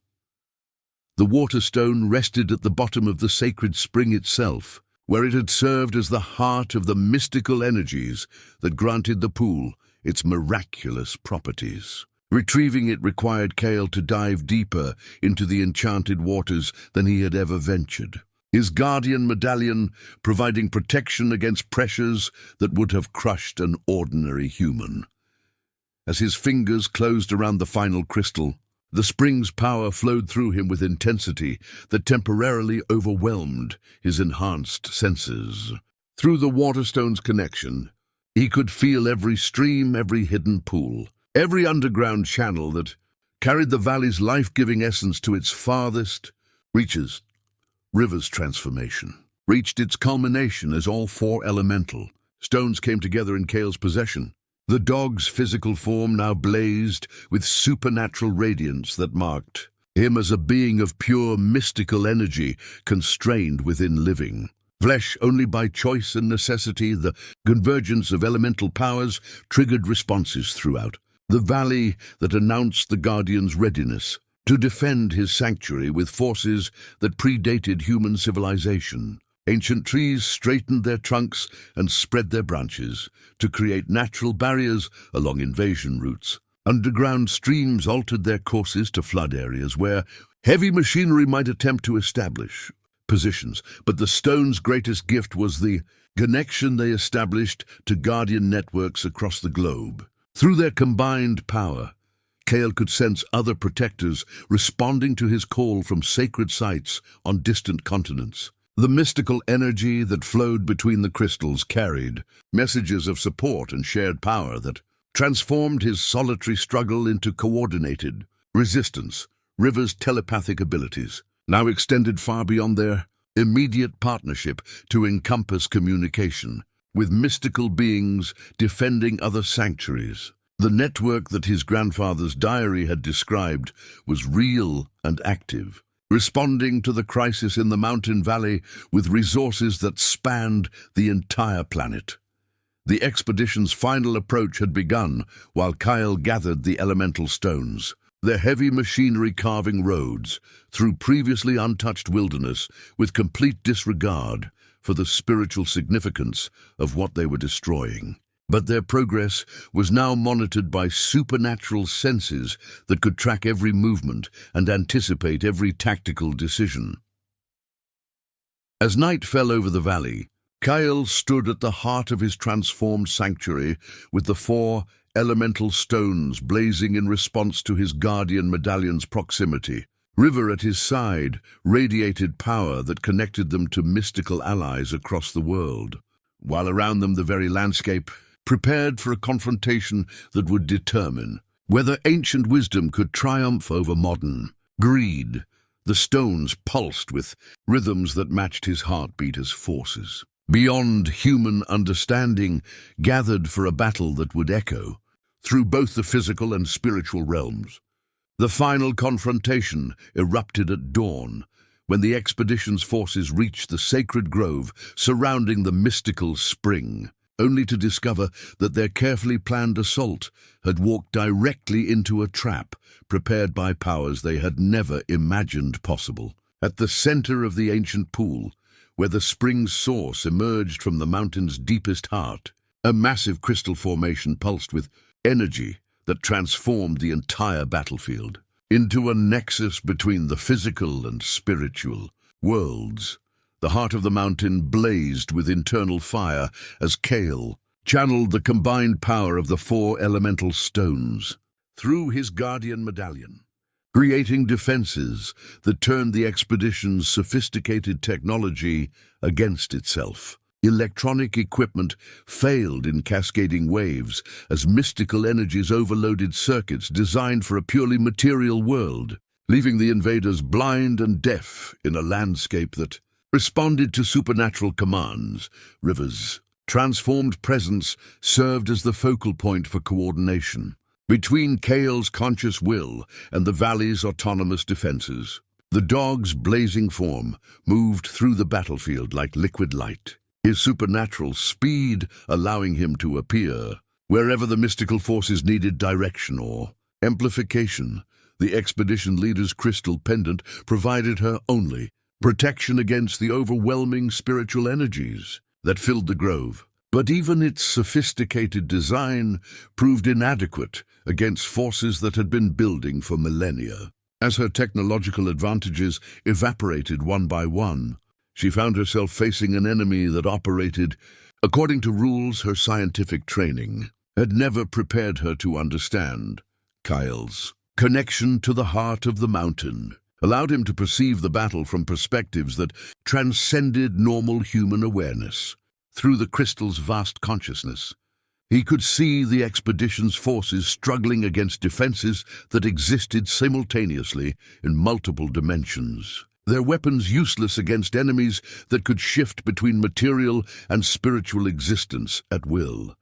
The water stone rested at the bottom of the sacred spring itself, where it had served as the heart of the mystical energies that granted the pool its miraculous properties. Retrieving it required Kael to dive deeper into the enchanted waters than he had ever ventured, his guardian medallion providing protection against pressures that would have crushed an ordinary human. As his fingers closed around the final crystal, the spring's power flowed through him with intensity that temporarily overwhelmed his enhanced senses. Through the waterstone's connection, he could feel every stream, every hidden pool, every underground channel that carried the valley's life-giving essence to its farthest reaches. River's transformation reached its culmination as all four elemental stones came together in Kael's possession. The dog's physical form now blazed with supernatural radiance that marked him as a being of pure mystical energy constrained within living flesh only by choice and necessity. The convergence of elemental powers triggered responses throughout the valley that announced the Guardian's readiness to defend his sanctuary with forces that predated human civilization. Ancient trees straightened their trunks and spread their branches to create natural barriers along invasion routes. Underground streams altered their courses to flood areas where heavy machinery might attempt to establish positions, but the stone's greatest gift was the connection they established to guardian networks across the globe. Through their combined power, Kael could sense other protectors responding to his call from sacred sites on distant continents. The mystical energy that flowed between the crystals carried messages of support and shared power that transformed his solitary struggle into coordinated resistance. River's telepathic abilities now extended far beyond their immediate partnership to encompass communication with mystical beings defending other sanctuaries. The network that his grandfather's diary had described was real and active, responding to the crisis in the mountain valley with resources that spanned the entire planet. The expedition's final approach had begun while Kael gathered the elemental stones, their heavy machinery carving roads through previously untouched wilderness with complete disregard for the spiritual significance of what they were destroying. But their progress was now monitored by supernatural senses that could track every movement and anticipate every tactical decision. As night fell over the valley, Kael stood at the heart of his transformed sanctuary with the four elemental stones blazing in response to his guardian medallion's proximity. River at his side radiated power that connected them to mystical allies across the world, while around them the very landscape prepared for a confrontation that would determine whether ancient wisdom could triumph over modern greed. The stones pulsed with rhythms that matched his heartbeat as forces beyond human understanding gathered for a battle that would echo through both the physical and spiritual realms. The final confrontation erupted at dawn, when the expedition's forces reached the sacred grove surrounding the mystical spring, only to discover that their carefully planned assault had walked directly into a trap prepared by powers they had never imagined possible. At the center of the ancient pool, where the spring's source emerged from the mountain's deepest heart, a massive crystal formation pulsed with energy that transformed the entire battlefield into a nexus between the physical and spiritual worlds. The heart of the mountain blazed with internal fire as Kael channeled the combined power of the four elemental stones through his guardian medallion, creating defenses that turned the expedition's sophisticated technology against itself. Electronic equipment failed in cascading waves as mystical energies overloaded circuits designed for a purely material world, leaving the invaders blind and deaf in a landscape that responded to supernatural commands. River's transformed presence served as the focal point for coordination between Kael's conscious will and the valley's autonomous defenses. The dog's blazing form moved through the battlefield like liquid light, his supernatural speed allowing him to appear wherever the mystical forces needed direction or amplification. The expedition leader's crystal pendant provided her only protection against the overwhelming spiritual energies that filled the grove. But even its sophisticated design proved inadequate against forces that had been building for millennia. As her technological advantages evaporated one by one, she found herself facing an enemy that operated according to rules her scientific training had never prepared her to understand. Kael's connection to the heart of the mountain allowed him to perceive the battle from perspectives that transcended normal human awareness. Through the crystal's vast consciousness, he could see the expedition's forces struggling against defenses that existed simultaneously in multiple dimensions. Their weapons useless against enemies that could shift between material and spiritual existence at will.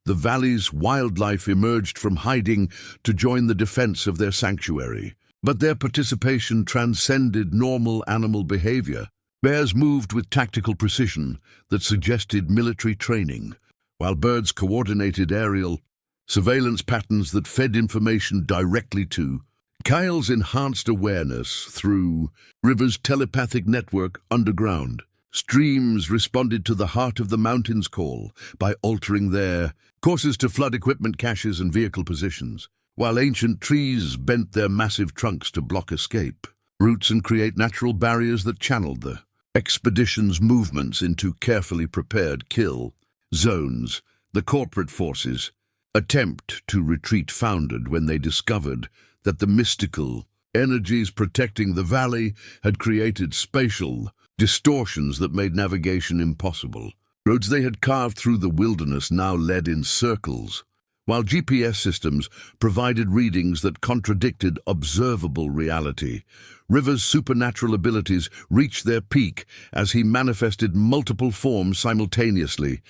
The valley's wildlife emerged from hiding to join the defense of their sanctuary, but their participation transcended normal animal behavior. Bears moved with tactical precision that suggested military training, while birds coordinated aerial surveillance patterns that fed information directly to Kael's enhanced awareness through River's telepathic network underground. Streams responded to the heart of the mountain's call by altering their courses to flood equipment caches and vehicle positions, while ancient trees bent their massive trunks to block escape routes and create natural barriers that channeled the expedition's movements into carefully prepared kill zones. The corporate forces' attempt to retreat foundered when they discovered that the mystical energies protecting the valley had created spatial distortions that made navigation impossible. Roads they had carved through the wilderness now led in circles, while GPS systems provided readings that contradicted observable reality. River's supernatural abilities reached their peak as he manifested multiple forms simultaneously,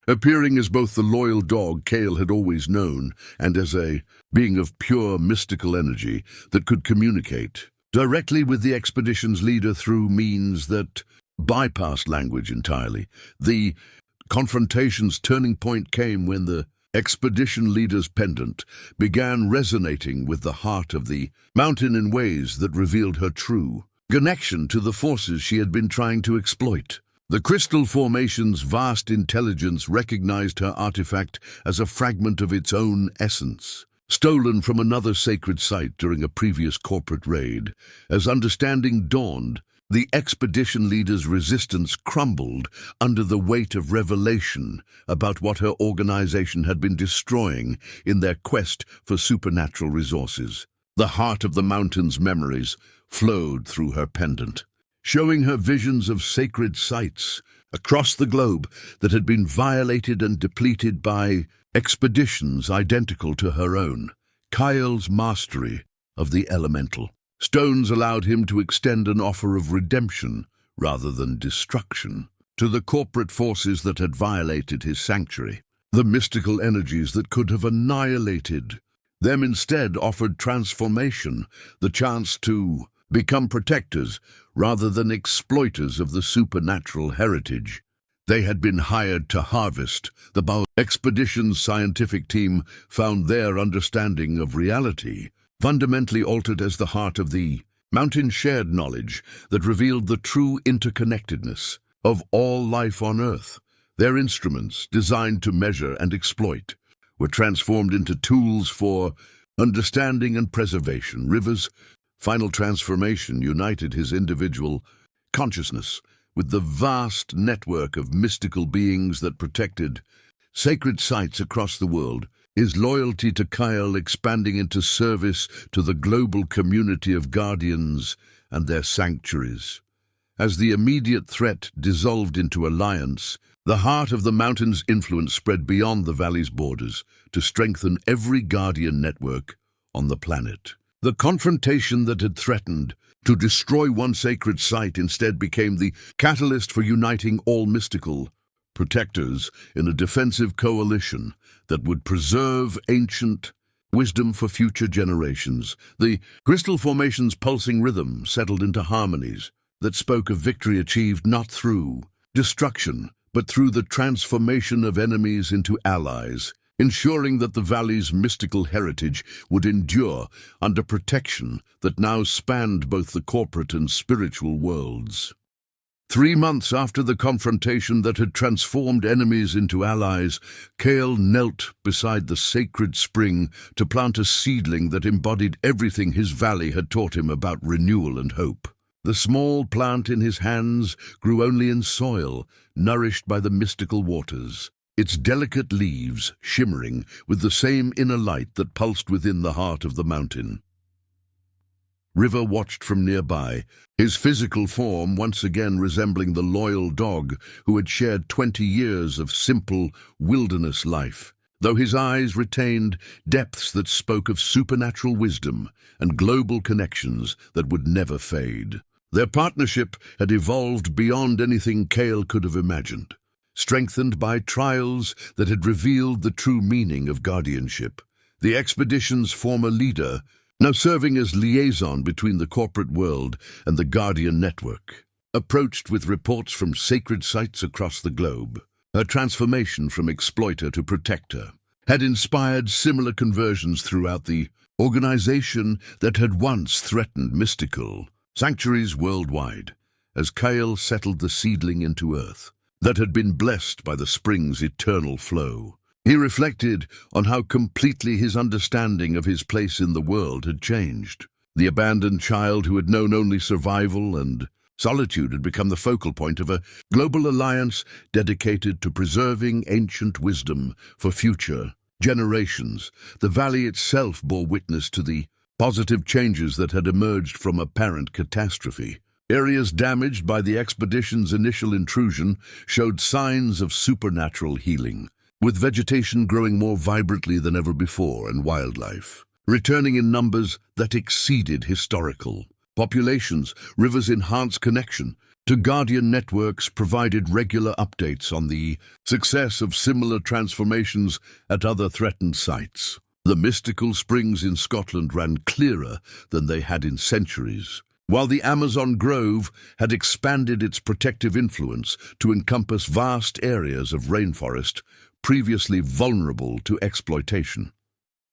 appearing as both the loyal dog Kael had always known and as a being of pure mystical energy that could communicate directly with the expedition's leader through means that bypassed language entirely. The confrontation's turning point came when the expedition leader's pendant began resonating with the heart of the mountain in ways that revealed her true connection to the forces she had been trying to exploit. The crystal formation's vast intelligence recognized her artifact as a fragment of its own essence, stolen from another sacred site during a previous corporate raid. As understanding dawned, the expedition leader's resistance crumbled under the weight of revelation about what her organization had been destroying in their quest for supernatural resources. The heart of the mountain's memories flowed through her pendant, showing her visions of sacred sites across the globe that had been violated and depleted by expeditions identical to her own. Kael's mastery of the elemental stones allowed him to extend an offer of redemption rather than destruction to the corporate forces that had violated his sanctuary. The mystical energies that could have annihilated them instead offered transformation, the chance to become protectors rather than exploiters of the supernatural heritage they had been hired to harvest. The Bao expedition's scientific team found their understanding of reality fundamentally altered as the heart of the mountain shared knowledge that revealed the true interconnectedness of all life on Earth. Their instruments, designed to measure and exploit, were transformed into tools for understanding and preservation. River's final transformation united his individual consciousness with the vast network of mystical beings that protected sacred sites across the world, his loyalty to Kael expanding into service to the global community of guardians and their sanctuaries. As the immediate threat dissolved into alliance, the heart of the mountain's influence spread beyond the valley's borders to strengthen every guardian network on the planet. The confrontation that had threatened to destroy one sacred site instead became the catalyst for uniting all mystical protectors in a defensive coalition that would preserve ancient wisdom for future generations. The crystal formation's pulsing rhythm settled into harmonies that spoke of victory achieved not through destruction, but through the transformation of enemies into allies. ensuring that the valley's mystical heritage would endure under protection that now spanned both the corporate and spiritual worlds. 3 months after the confrontation that had transformed enemies into allies, Kael knelt beside the sacred spring to plant a seedling that embodied everything his valley had taught him about renewal and hope. The small plant in his hands grew only in soil, nourished by the mystical waters, its delicate leaves shimmering with the same inner light that pulsed within the heart of the mountain. River watched from nearby, his physical form once again resembling the loyal dog who had shared 20 years of simple wilderness life, though his eyes retained depths that spoke of supernatural wisdom and global connections that would never fade. Their partnership had evolved beyond anything Kael could have imagined, strengthened by trials that had revealed the true meaning of guardianship. The expedition's former leader, now serving as liaison between the corporate world and the Guardian network, approached with reports from sacred sites across the globe. Her transformation from exploiter to protector had inspired similar conversions throughout the organization that had once threatened mystical sanctuaries worldwide, as Kael settled the seedling into earth that had been blessed by the spring's eternal flow. He reflected on how completely his understanding of his place in the world had changed. The abandoned child who had known only survival and solitude had become the focal point of a global alliance dedicated to preserving ancient wisdom for future generations. The valley itself bore witness to the positive changes that had emerged from apparent catastrophe. Areas damaged by the expedition's initial intrusion showed signs of supernatural healing, with vegetation growing more vibrantly than ever before and wildlife returning in numbers that exceeded historical populations. River's enhanced connection to Guardian networks provided regular updates on the success of similar transformations at other threatened sites. The mystical springs in Scotland ran clearer than they had in centuries, while the Amazon Grove had expanded its protective influence to encompass vast areas of rainforest previously vulnerable to exploitation.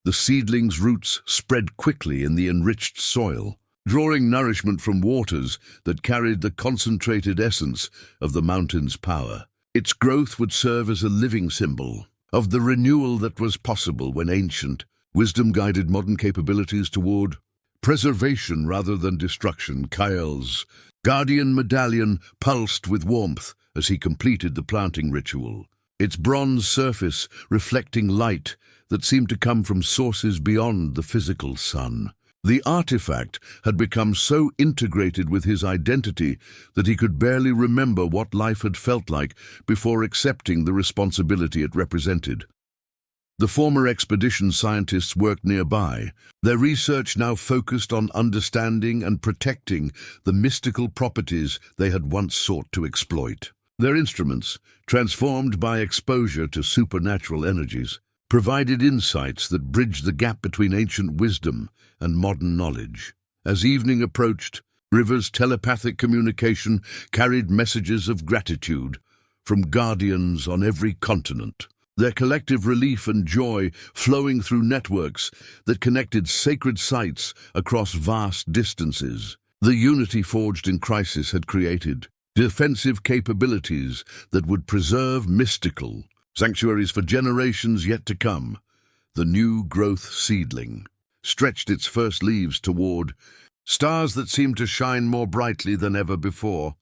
The seedling's roots spread quickly in the enriched soil, drawing nourishment from waters that carried the concentrated essence of the mountain's power. Its growth would serve as a living symbol of the renewal that was possible when ancient wisdom guided modern capabilities toward preservation rather than destruction. Kael's guardian medallion pulsed with warmth as he completed the planting ritual, its bronze surface reflecting light that seemed to come from sources beyond the physical sun. The artifact had become so integrated with his identity that he could barely remember what life had felt like before accepting the responsibility it represented. The former expedition scientists worked nearby, their research now focused on understanding and protecting the mystical properties they had once sought to exploit. Their instruments, transformed by exposure to supernatural energies, provided insights that bridged the gap between ancient wisdom and modern knowledge. As evening approached, River's telepathic communication carried messages of gratitude from guardians on every continent, their collective relief and joy flowing through networks that connected sacred sites across vast distances. The unity forged in crisis had created defensive capabilities that would preserve mystical sanctuaries for generations yet to come. The new growth seedling stretched its first leaves toward stars that seemed to shine more brightly than ever before,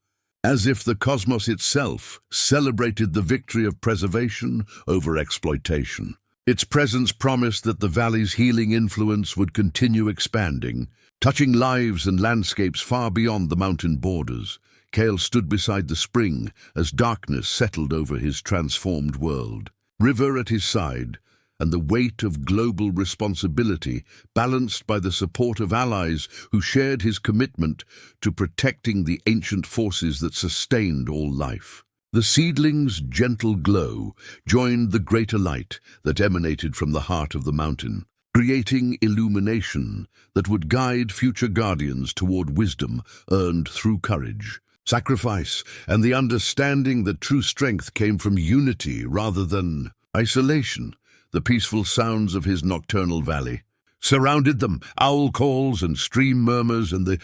as if the cosmos itself celebrated the victory of preservation over exploitation. Its presence promised that the valley's healing influence would continue expanding, touching lives and landscapes far beyond the mountain borders. Kael stood beside the spring as darkness settled over his transformed world. River at his side, and the weight of global responsibility balanced by the support of allies who shared his commitment to protecting the ancient forces that sustained all life. The seedling's gentle glow joined the greater light that emanated from the heart of the mountain, creating illumination that would guide future guardians toward wisdom earned through courage, sacrifice, and the understanding that true strength came from unity rather than isolation. the peaceful sounds of his nocturnal valley. Surrounded them, owl calls and stream murmurs and the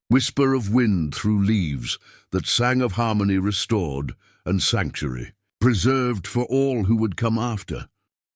whisper of wind through leaves that sang of harmony restored and sanctuary, preserved for all who would come after.